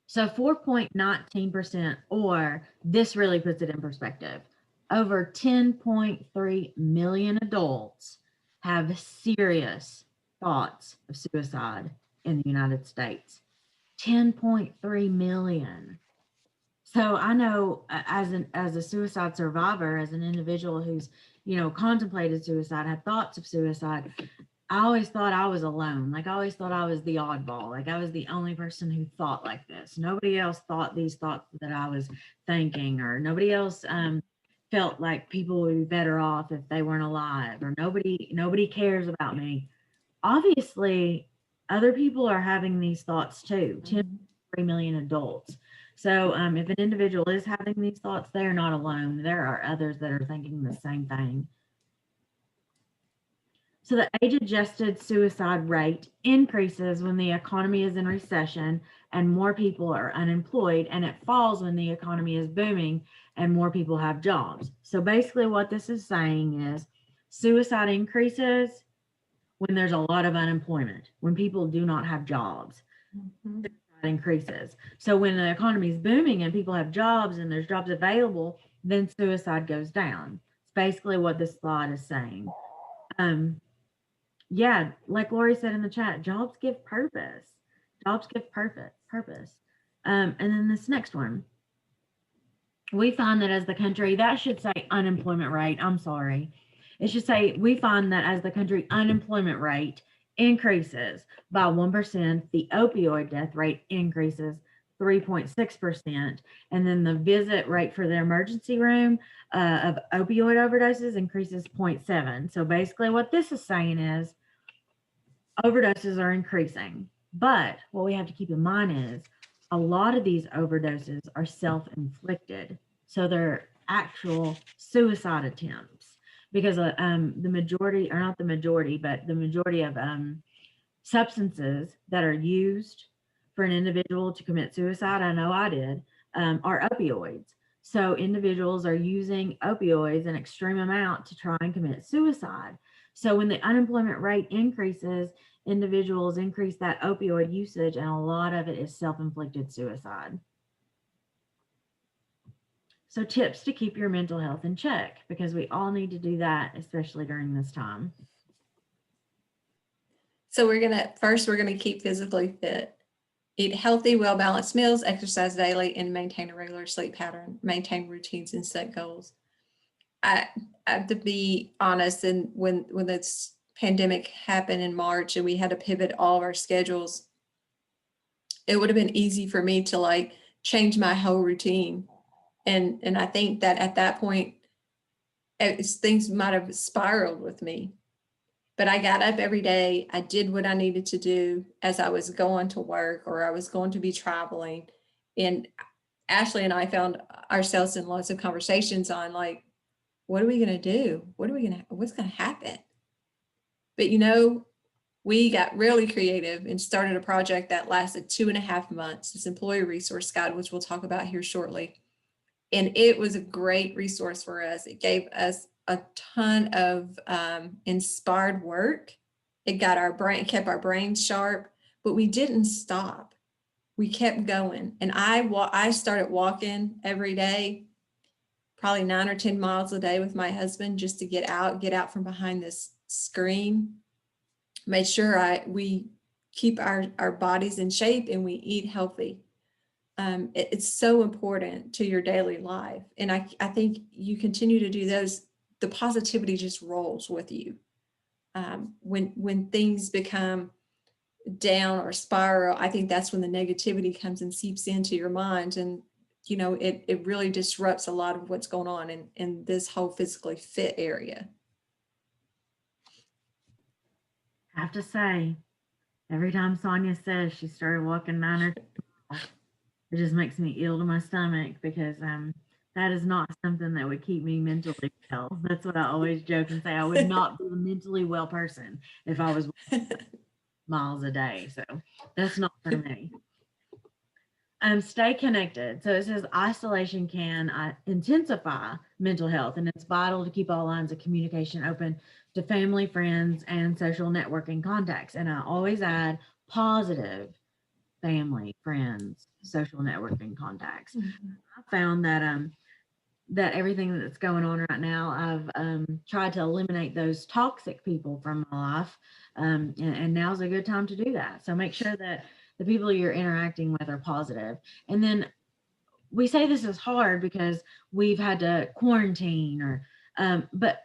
So 4.19%, or this really puts it in perspective, over 10.3 million adults have serious thoughts of suicide in the United States. 10.3 million. So I know as a suicide survivor, as an individual who's, contemplated suicide, had thoughts of suicide, I always thought I was alone. Like I always thought I was the oddball. Like I was the only person who thought like this. Nobody else thought these thoughts that I was thinking, or nobody else felt like people would be better off if they weren't alive, or nobody cares about me. Obviously, other people are having these thoughts too. 10.3 million adults. So if an individual is having these thoughts, they're not alone. There are others that are thinking the same thing. So the age-adjusted suicide rate increases when the economy is in recession and more people are unemployed, and it falls when the economy is booming and more people have jobs. So basically what this is saying is Suicide increases when there's a lot of unemployment, when people do not have jobs. Mhm. Suicide increases. So when the economy is booming and people have jobs and there's jobs available, then suicide goes down. It's basically what this slide is saying. Yeah, like Lori said in the chat, jobs give purpose. Jobs give purpose. And then this next one, we find that as the country, that should say unemployment rate. I'm sorry. It should say, we find that as the country unemployment rate increases by 1%, the opioid death rate increases 3.6%. And then the visit rate for the emergency room of opioid overdoses increases 0.7. So basically what this is saying is overdoses are increasing. But what we have to keep in mind is a lot of these overdoses are self-inflicted. So they're actual suicide attempts because the majority, or not the majority, but the majority of substances that are used for an individual to commit suicide, I know I did, are opioids. So individuals are using opioids in extreme amount to try and commit suicide. So when the unemployment rate increases, individuals increase that opioid usage, and a lot of it is self-inflicted suicide. So tips to keep your mental health in check, because we all need to do that, especially during this time. So we're gonna keep physically fit, eat healthy, well-balanced meals, exercise daily, and maintain a regular sleep pattern, maintain routines and set goals. I have to be honest, and when this pandemic happened in March and we had to pivot all of our schedules, it would have been easy for me to like change my whole routine. And I think that at that point, things might have spiraled with me. But I got up every day. I did what I needed to do as I was going to work or I was going to be traveling. And Ashley and I found ourselves in lots of conversations on like, what are we going to do? What's going to happen? But we got really creative and started a project that lasted 2.5 months, this employee resource guide, which we'll talk about here shortly. And it was a great resource for us. It gave us a ton of inspired work. It kept our brains sharp, but we didn't stop. We kept going. And I started walking every day, probably 9 or 10 miles a day with my husband, just to get out from behind this screen. Made sure we keep our bodies in shape and we eat healthy. It's so important to your daily life. And I think you continue to do those, the positivity just rolls with you. When things become down or spiral, I think that's when the negativity comes and seeps into your mind. And, it really disrupts a lot of what's going on in this whole physically fit area. I have to say, every time Sonia says she started walking 9 or 10 miles, it just makes me ill to my stomach, because that is not something that would keep me mentally well. That's what I always joke and say. I would not be a mentally well person if I was walking miles a day. So that's not for me. Stay connected. So it says isolation can intensify mental health, and it's vital to keep all lines of communication open to family, friends, and social networking contacts. And I always add positive family, friends, social networking contacts. Mm-hmm. I found that everything that's going on right now, I've tried to eliminate those toxic people from my life, and now's a good time to do that. So make sure that the people you're interacting with are positive. And then we say this is hard because we've had to quarantine, but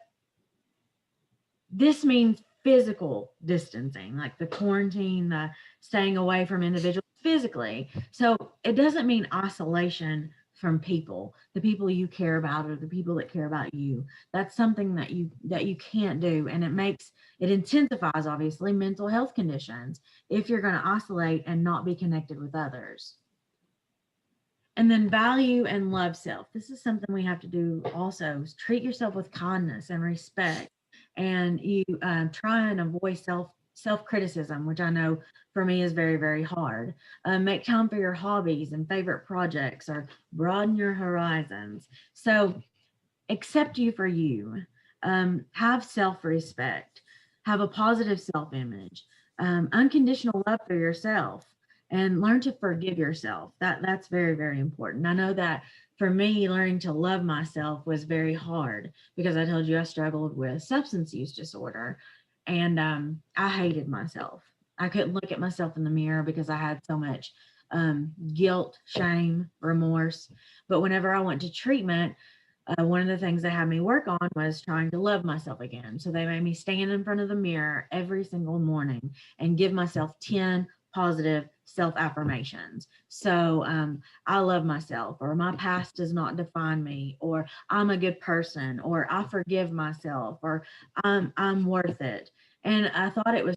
this means physical distancing, like the quarantine, the staying away from individuals physically. So it doesn't mean isolation from people, the people you care about or the people that care about you. That's something that you can't do, and it intensifies obviously mental health conditions if you're going to isolate and not be connected with others. And then value and love self. This is something we have to do also. Treat yourself with kindness and respect, and you try and avoid self-criticism, which I know for me is very, very hard. Make time for your hobbies and favorite projects, or broaden your horizons. So accept you for you. Have self-respect, have a positive self-image, unconditional love for yourself, and learn to forgive yourself. That's very, very important. I know that for me, learning to love myself was very hard because I told you I struggled with substance use disorder, and I hated myself. I couldn't look at myself in the mirror because I had so much guilt, shame, remorse. But whenever I went to treatment, one of the things they had me work on was trying to love myself again. So they made me stand in front of the mirror every single morning and give myself 10 positive self affirmations. So I love myself, or my past does not define me, or I'm a good person, or I forgive myself, or I'm worth it. And I thought it was,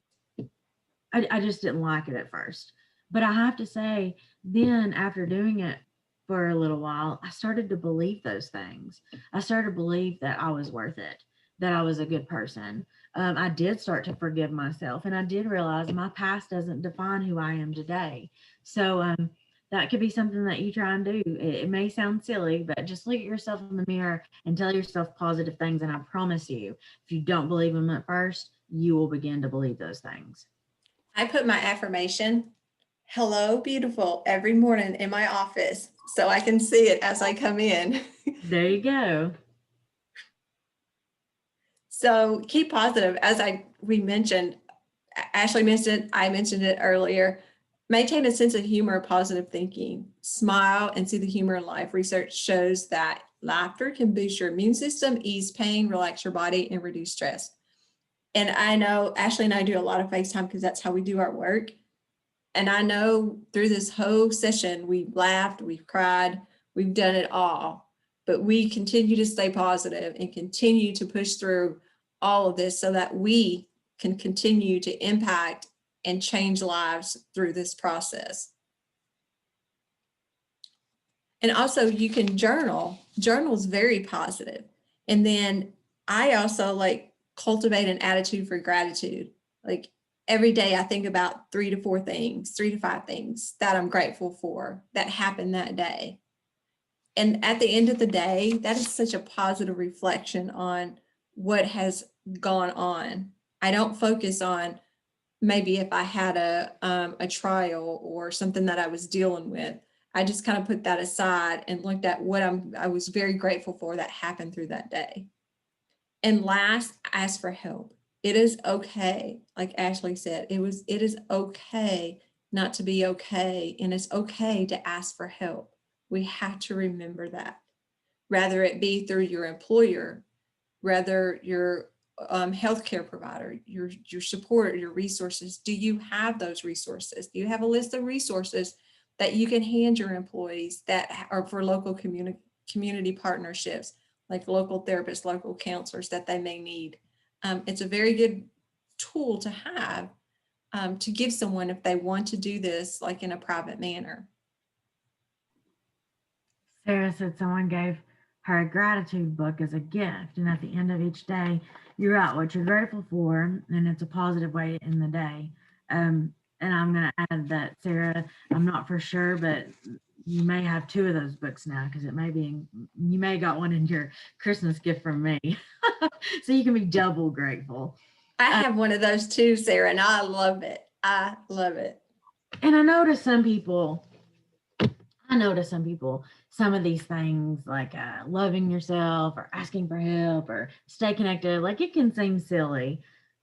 I just didn't like it at first. But I have to say, then after doing it for a little while, I started to believe those things. I started to believe that I was worth it, that I was a good person. I did start to forgive myself, and I did realize my past doesn't define who I am today. So that could be something that you try and do. It may sound silly, but just look at yourself in the mirror and tell yourself positive things. And I promise you, if you don't believe them at first, you will begin to believe those things. I put my affirmation, hello, beautiful, every morning in my office so I can see it as I come in. There you go. So keep positive. As we mentioned, Ashley mentioned it, I mentioned it earlier. Maintain a sense of humor, positive thinking, smile, and see the humor in life. Research shows that laughter can boost your immune system, ease pain, relax your body, and reduce stress. And I know Ashley and I do a lot of FaceTime because that's how we do our work. And I know through this whole session, we've laughed, we've cried, we've done it all, but we continue to stay positive and continue to push through all of this so that we can continue to impact and change lives through this process. And also you can journal. Journal is very positive. And then I also like cultivate an attitude for gratitude. Like every day I think about 3 to 4 things, 3 to 5 things that I'm grateful for that happened that day. And at the end of the day, that is such a positive reflection on what has gone on. I don't focus on maybe if I had a trial or something that I was dealing with. I just kind of put that aside and looked at what I was very grateful for that happened through that day. And last, ask for help. It is okay, like Ashley said, it is okay not to be okay, and it's okay to ask for help. We have to remember that, whether it be through your employer, whether your healthcare provider, your support, your resources. Do you have those resources? Do you have a list of resources that you can hand your employees that are for local community partnerships, like local therapists, local counselors that they may need? It's a very good tool to have to give someone if they want to do this like in a private manner. Sarah said someone gave her a gratitude book as a gift, and at the end of each day, you write what you're grateful for, and it's a positive way to end the day. And I'm going to add that, Sarah, I'm not for sure, but you may have 2 of those books now because it may be, you may got one in your Christmas gift from me. So you can be double grateful. I have one of those too, Sarah, and I love it. I love it. And I notice some people, some of these things like loving yourself or asking for help or stay connected, like it can seem silly,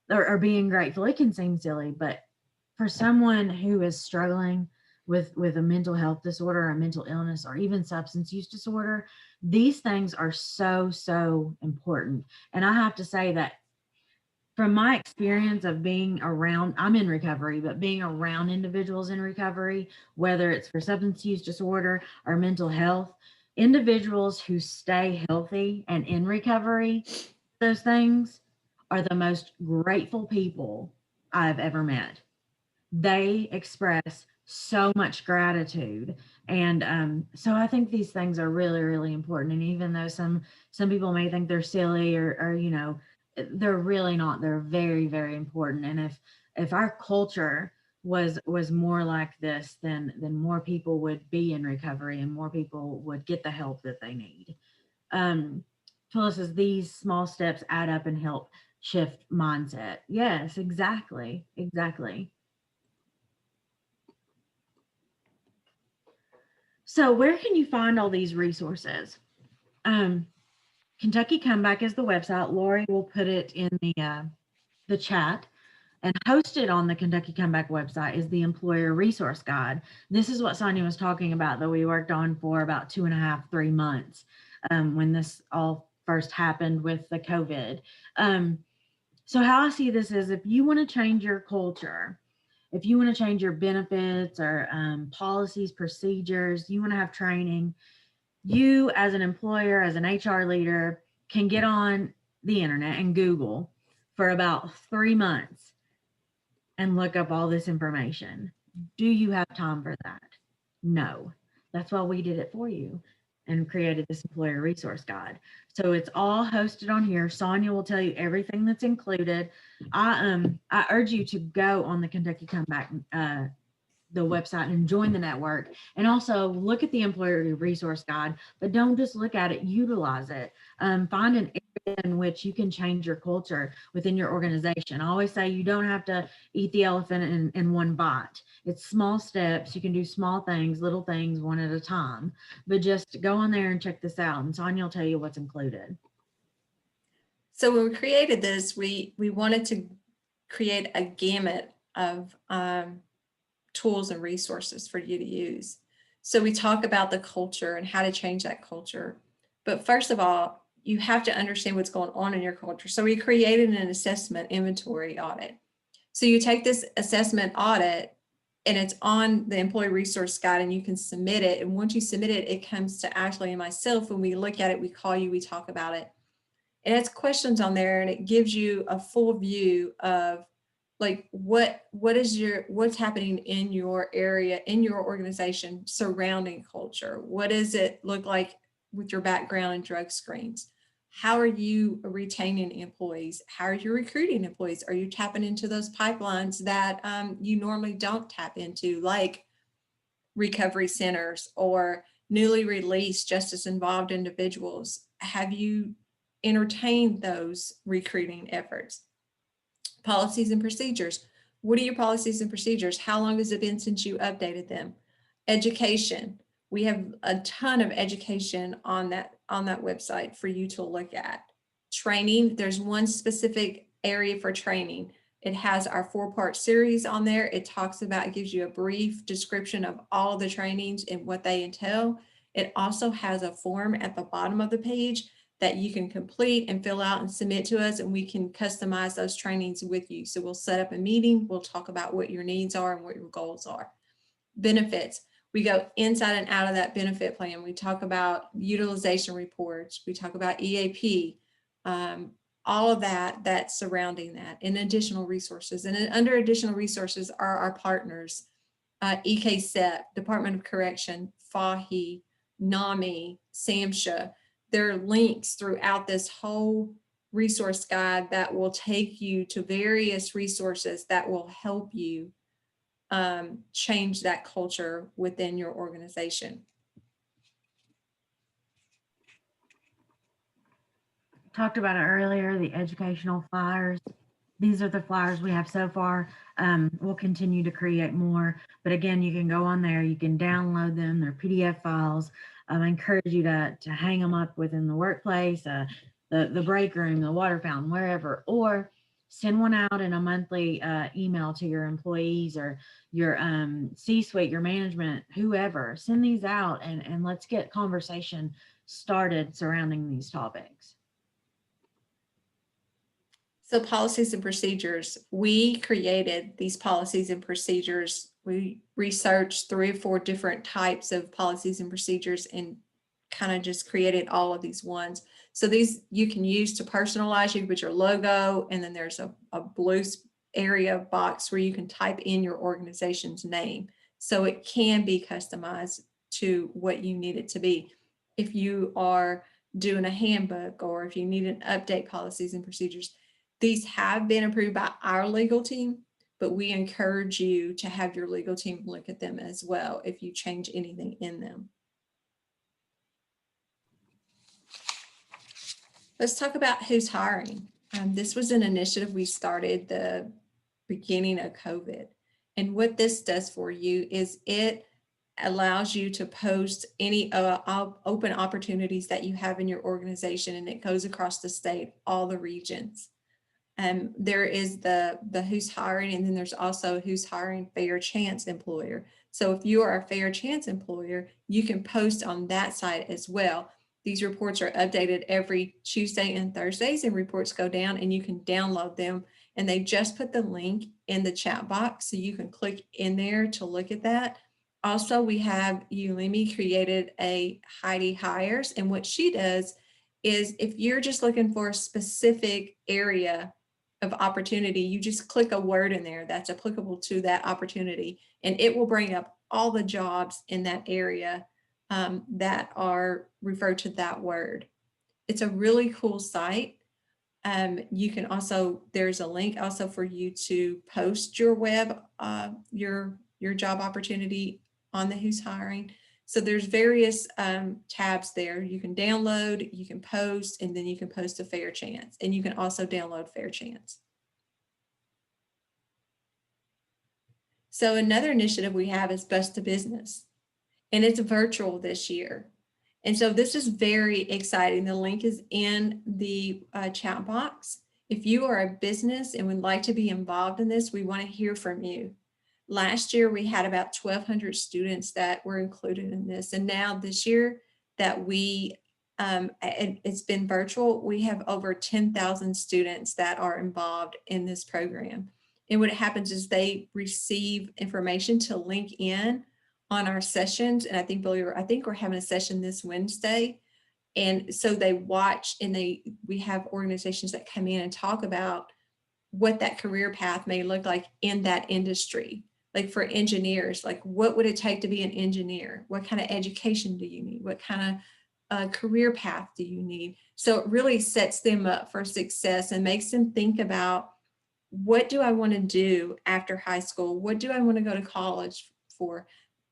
or being grateful, it can seem silly, but for someone who is struggling with a mental health disorder or a mental illness or even substance use disorder, these things are so important. And I have to say that from my experience of being around, I'm in recovery, but being around individuals in recovery, whether it's for substance use disorder or mental health, individuals who stay healthy and in recovery, those things are the most grateful people I've ever met. They express so much gratitude. And so I think these things are really important. And even though some people may think they're silly or they're really not. They're very important. And if our culture was more like this, then more people would be in recovery and more people would get the help that they need. Phyllis, is these small steps add up and help shift mindset. Yes, exactly. Exactly. So where can you find all these resources? Kentucky Comeback is the website. Lori will put it in the chat. And hosted on the Kentucky Comeback website is the Employer Resource Guide. This is what Sonia was talking about that we worked on for about 2.5, 3 months when this all first happened with the COVID. So how I see this is if you want to change your culture, if you want to change your benefits or policies, procedures, you want to have training, you as an employer, as an HR leader, can get on the internet and Google for about 3 months and look up all this information. Do you have time for that? No. That's why we did it for you and created this employer resource guide. So it's all hosted on here. Sonia will tell you everything that's included. I urge you to go on the Kentucky Comeback the website and join the network, and also look at the employer resource guide, but don't just look at it, utilize it. Find an area in which you can change your culture within your organization. I always say you don't have to eat the elephant in one bite. It's small steps. You can do small things, little things, one at a time, but just go on there and check this out, and Sonia will tell you what's included. So when we created this, we wanted to create a gamut of tools and resources for you to use. So we talk about the culture and how to change that culture. But first of all, you have to understand what's going on in your culture. So we created an assessment inventory audit. So you take this assessment audit and it's on the employee resource guide and you can submit it. And once you submit it, it comes to Ashley and myself. When we look at it, we call you, we talk about it. And it's questions on there and it gives you a full view of like what's happening in your area, in your organization surrounding culture. What does it look like with your background in drug screens? How are you retaining employees? How are you recruiting employees? Are you tapping into those pipelines that you normally don't tap into, like recovery centers or newly released justice involved individuals? Have you entertained those recruiting efforts? Policies and procedures. What are your policies and procedures? How long has it been since you updated them? Education. We have a ton of education on that website for you to look at. Training. There's one specific area for training. It has our 4-part series on there. It talks about, it gives you a brief description of all the trainings and what they entail. It also has a form at the bottom of the page that you can complete and fill out and submit to us, and we can customize those trainings with you. So we'll set up a meeting, we'll talk about what your needs are and what your goals are. Benefits, we go inside and out of that benefit plan. We talk about utilization reports, we talk about EAP, all of that that's surrounding that, and additional resources. And under additional resources are our partners, EKSEP, Department of Correction, FAHI, NAMI, SAMHSA. There are links throughout this whole resource guide that will take you to various resources that will help you change that culture within your organization. Talked about it earlier, the educational flyers. These are the flyers we have so far. We'll continue to create more, but again, you can go on there, you can download them, they're PDF files. I encourage you to hang them up within the workplace, the break room, the water fountain, wherever, or send one out in a monthly email to your employees or your C-suite, your management, whoever. Send these out and let's get conversation started surrounding these topics. So policies and procedures, we created these policies and procedures. We researched 3 or 4 different types of policies and procedures and kind of just created all of these ones. So these you can use to personalize. You can put your logo, and then there's a blue area box where you can type in your organization's name. So it can be customized to what you need it to be. If you are doing a handbook or if you need an update policies and procedures, these have been approved by our legal team, but we encourage you to have your legal team look at them as well if you change anything in them. Let's talk about who's hiring. This was an initiative we started the beginning of COVID. And what this does for you is it allows you to post any open opportunities that you have in your organization, and it goes across the state, all the regions. There is the who's hiring, and then there's also who's hiring fair chance employer. So if you are a fair chance employer, you can post on that side as well. These reports are updated every Tuesday and Thursdays, and reports go down and you can download them. And they just put the link in the chat box, so you can click in there to look at that. Also, we have Ulimi created a Heidi Hires, and what she does is if you're just looking for a specific area of opportunity, you just click a word in there that's applicable to that opportunity, and it will bring up all the jobs in that area that are referred to that word. It's a really cool site. You can also, there's a link also for you to post your your job opportunity on the Who's Hiring. So there's various tabs there. You can download, you can post, and then you can post a fair chance. And you can also download fair chance. So another initiative we have is Bus to Business, and it's virtual this year. And so this is very exciting. The link is in the chat box. If you are a business and would like to be involved in this, we want to hear from you. Last year, we had about 1,200 students that were included in this. And now this year that it's been virtual, we have over 10,000 students that are involved in this program. And what happens is they receive information to link in on our sessions. And I think we're having a session this Wednesday. And so they watch, and we have organizations that come in and talk about what that career path may look like in that industry. Like for engineers, like what would it take to be an engineer? What kind of education do you need? What kind of career path do you need? So it really sets them up for success and makes them think about, what do I want to do after high school? What do I want to go to college for?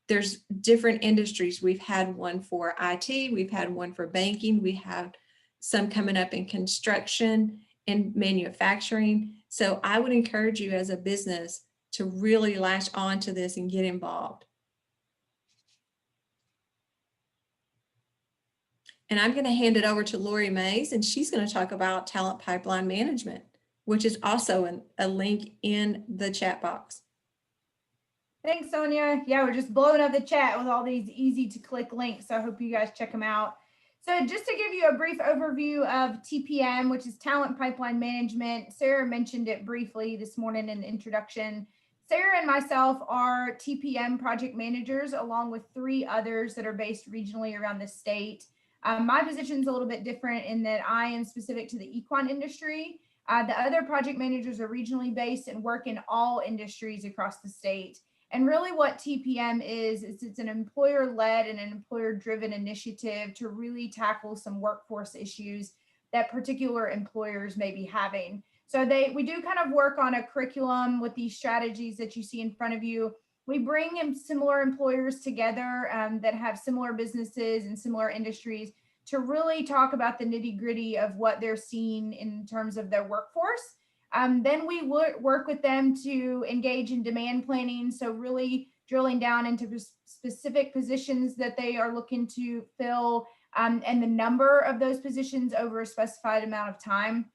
There's different industries. We've had one for IT, we've had one for banking, we have some coming up in construction and manufacturing. So I would encourage you as a business to really latch on to this and get involved. And I'm going to hand it over to Lori Mays, and she's going to talk about talent pipeline management, which is also a link in the chat box. Thanks, Sonia. Yeah, we're just blowing up the chat with all these easy to click links. So I hope you guys check them out. So just to give you a brief overview of TPM, which is Talent Pipeline Management, Sarah mentioned it briefly this morning in the introduction. Sarah and myself are TPM project managers, along with 3 others that are based regionally around the state. My position is a little bit different in that I am specific to the equine industry. The other project managers are regionally based and work in all industries across the state. And really what TPM is it's an employer-led and an employer-driven initiative to really tackle some workforce issues that particular employers may be having. So we do kind of work on a curriculum with these strategies that you see in front of you. We bring in similar employers together that have similar businesses and similar industries to really talk about the nitty-gritty of what they're seeing in terms of their workforce. Then we work with them to engage in demand planning. So really drilling down into specific positions that they are looking to fill and the number of those positions over a specified amount of time.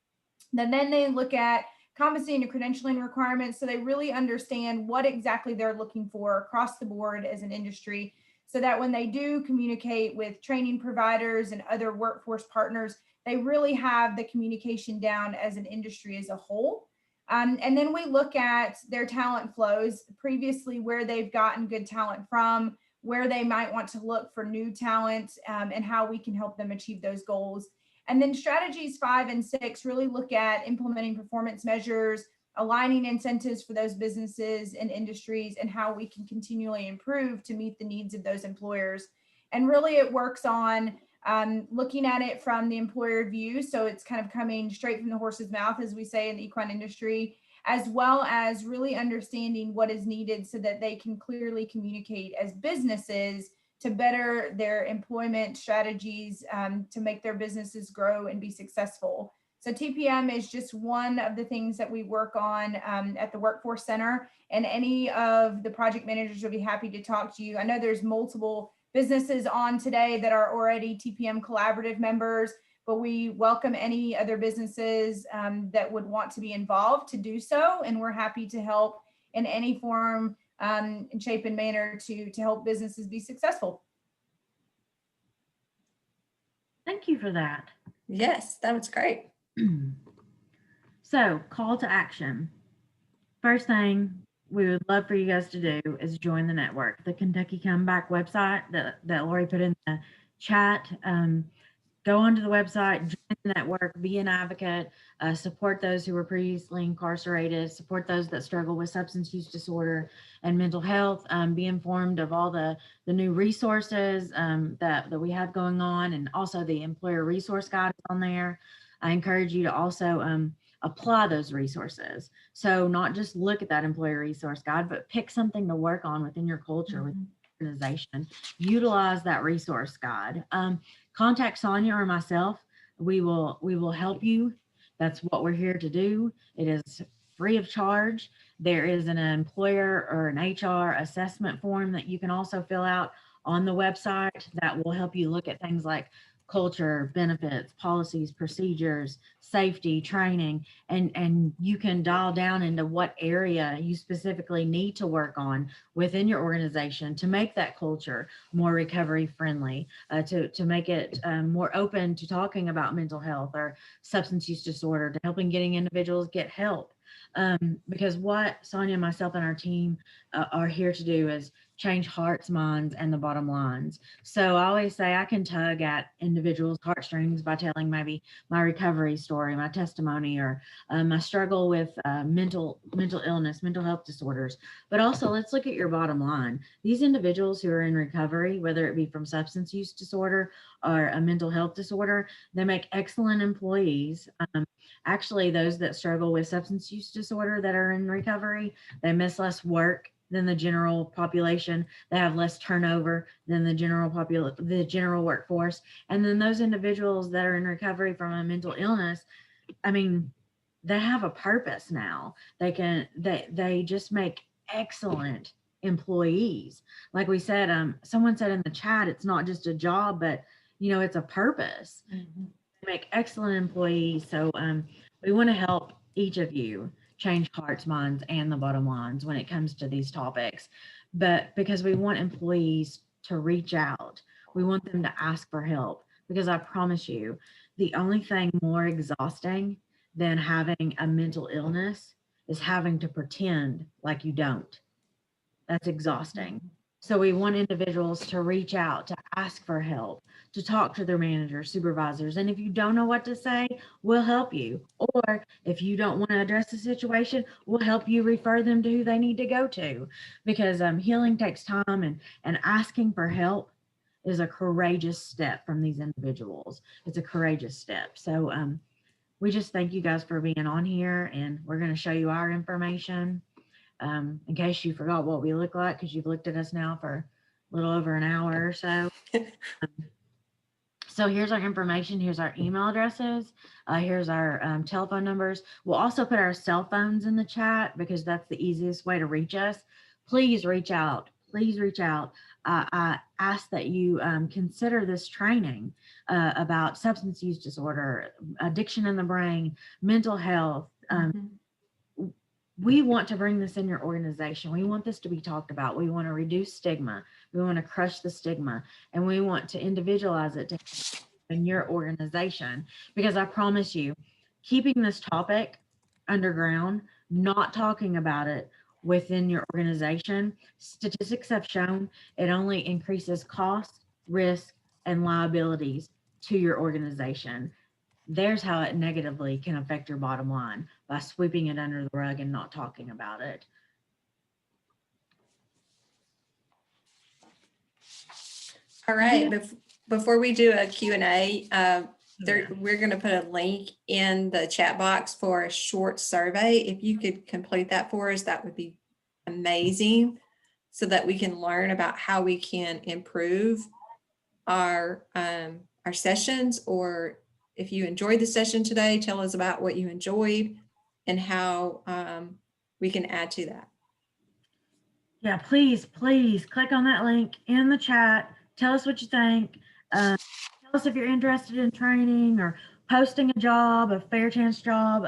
Then they look at competency and credentialing requirements. So they really understand what exactly they're looking for across the board as an industry, so that when they do communicate with training providers and other workforce partners, they really have the communication down as an industry as a whole. And then we look at their talent flows previously, where they've gotten good talent from, where they might want to look for new talent, and how we can help them achieve those goals. And then strategies 5 and 6 really look at implementing performance measures, aligning incentives for those businesses and industries, and how we can continually improve to meet the needs of those employers. And really it works on looking at it from the employer view. So it's kind of coming straight from the horse's mouth, as we say in the equine industry, as well as really understanding what is needed so that they can clearly communicate as businesses to better their employment strategies to make their businesses grow and be successful. So TPM is just one of the things that we work on at the Workforce Center, and any of the project managers will be happy to talk to you. I know there's multiple businesses on today that are already TPM collaborative members, but we welcome any other businesses that would want to be involved to do so. And we're happy to help in any form, and shape and manner to help businesses be successful. Thank you for that. Yes, that was great. So, call to action. First thing we would love for you guys to do is join the network, the Kentucky Comeback website that Lori put in the chat. Go onto the website, join the network, be an advocate, support those who were previously incarcerated, support those that struggle with substance use disorder and mental health, be informed of all the new resources that we have going on, and also the employer resource guide is on there. I encourage you to also apply those resources. So not just look at that employer resource guide, but pick something to work on within your culture, within your organization. Utilize that resource guide. Contact Sonia or myself. We will help you. That's what we're here to do. It is free of charge. There is an employer or an HR assessment form that you can also fill out on the website that will help you look at things like culture, benefits, policies, procedures, safety, training, and you can dial down into what area you specifically need to work on within your organization to make that culture more recovery friendly, to make it more open to talking about mental health or substance use disorder, to helping getting individuals get help. Because what Sonia, myself, and our team are here to do is change hearts, minds, and the bottom lines. So I always say I can tug at individuals' heartstrings by telling maybe my recovery story, my testimony, or my struggle with mental illness, mental health disorders. But also, let's look at your bottom line. These individuals who are in recovery, whether it be from substance use disorder or a mental health disorder, they make excellent employees. Actually, those that struggle with substance use disorder that are in recovery, they miss less work than the general population. They have less turnover than the general workforce. And then those individuals that are in recovery from a mental illness, I mean, they have a purpose now. They just make excellent employees. Like we said, someone said in the chat, it's not just a job, but it's a purpose. Mm-hmm. They make excellent employees. So we want to help each of you change hearts, minds, and the bottom lines when it comes to these topics. But because we want employees to reach out, we want them to ask for help, because I promise you, the only thing more exhausting than having a mental illness is having to pretend like you don't. That's exhausting. So we want individuals to reach out, to ask for help, to talk to their managers, supervisors. And if you don't know what to say, we'll help you. Or if you don't want to address the situation, we'll help you refer them to who they need to go to. Because healing takes time, and asking for help is a courageous step from these individuals. It's a courageous step. So we just thank you guys for being on here, and we're going to show you our information. In case you forgot what we look like, because you've looked at us now for a little over an hour or so. So here's our information. Here's our email addresses. Here's our telephone numbers. We'll also put our cell phones in the chat, because that's the easiest way to reach us. Please reach out. Please reach out. I ask that you consider this training about substance use disorder, addiction in the brain, mental health. We want to bring this in your organization. We want this to be talked about. We want to reduce stigma. We want to crush the stigma, and we want to individualize it in your organization, because I promise you, keeping this topic underground, not talking about it within your organization, statistics have shown it only increases cost, risk, and liabilities to your organization. There's how it negatively can affect your bottom line, by sweeping it under the rug and not talking about it. All right. Before we do a Q&A, we're going to put a link in the chat box for a short survey. If you could complete that for us, that would be amazing. so that we can learn about how we can improve our sessions, or if you enjoyed the session today, tell us about what you enjoyed and how we can add to that. Yeah, please click on that link in the chat. Tell us what you think. Tell us if you're interested in training or posting a job, a fair chance job.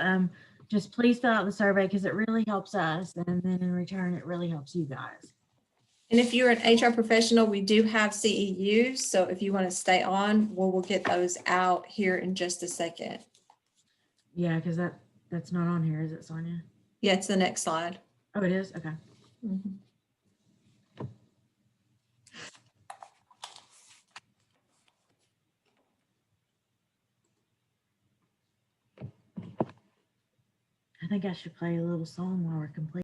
Just please fill out the survey because it really helps us. And then in return, it really helps you guys. And if you're an HR professional, we do have CEUs. So if you want to stay on, we'll get those out here in just a second. Yeah, because that's not on here, is it, Sonia? Yeah, it's the next slide. Oh, it is? Okay. Mhm. I think I should play a little song while we're complete.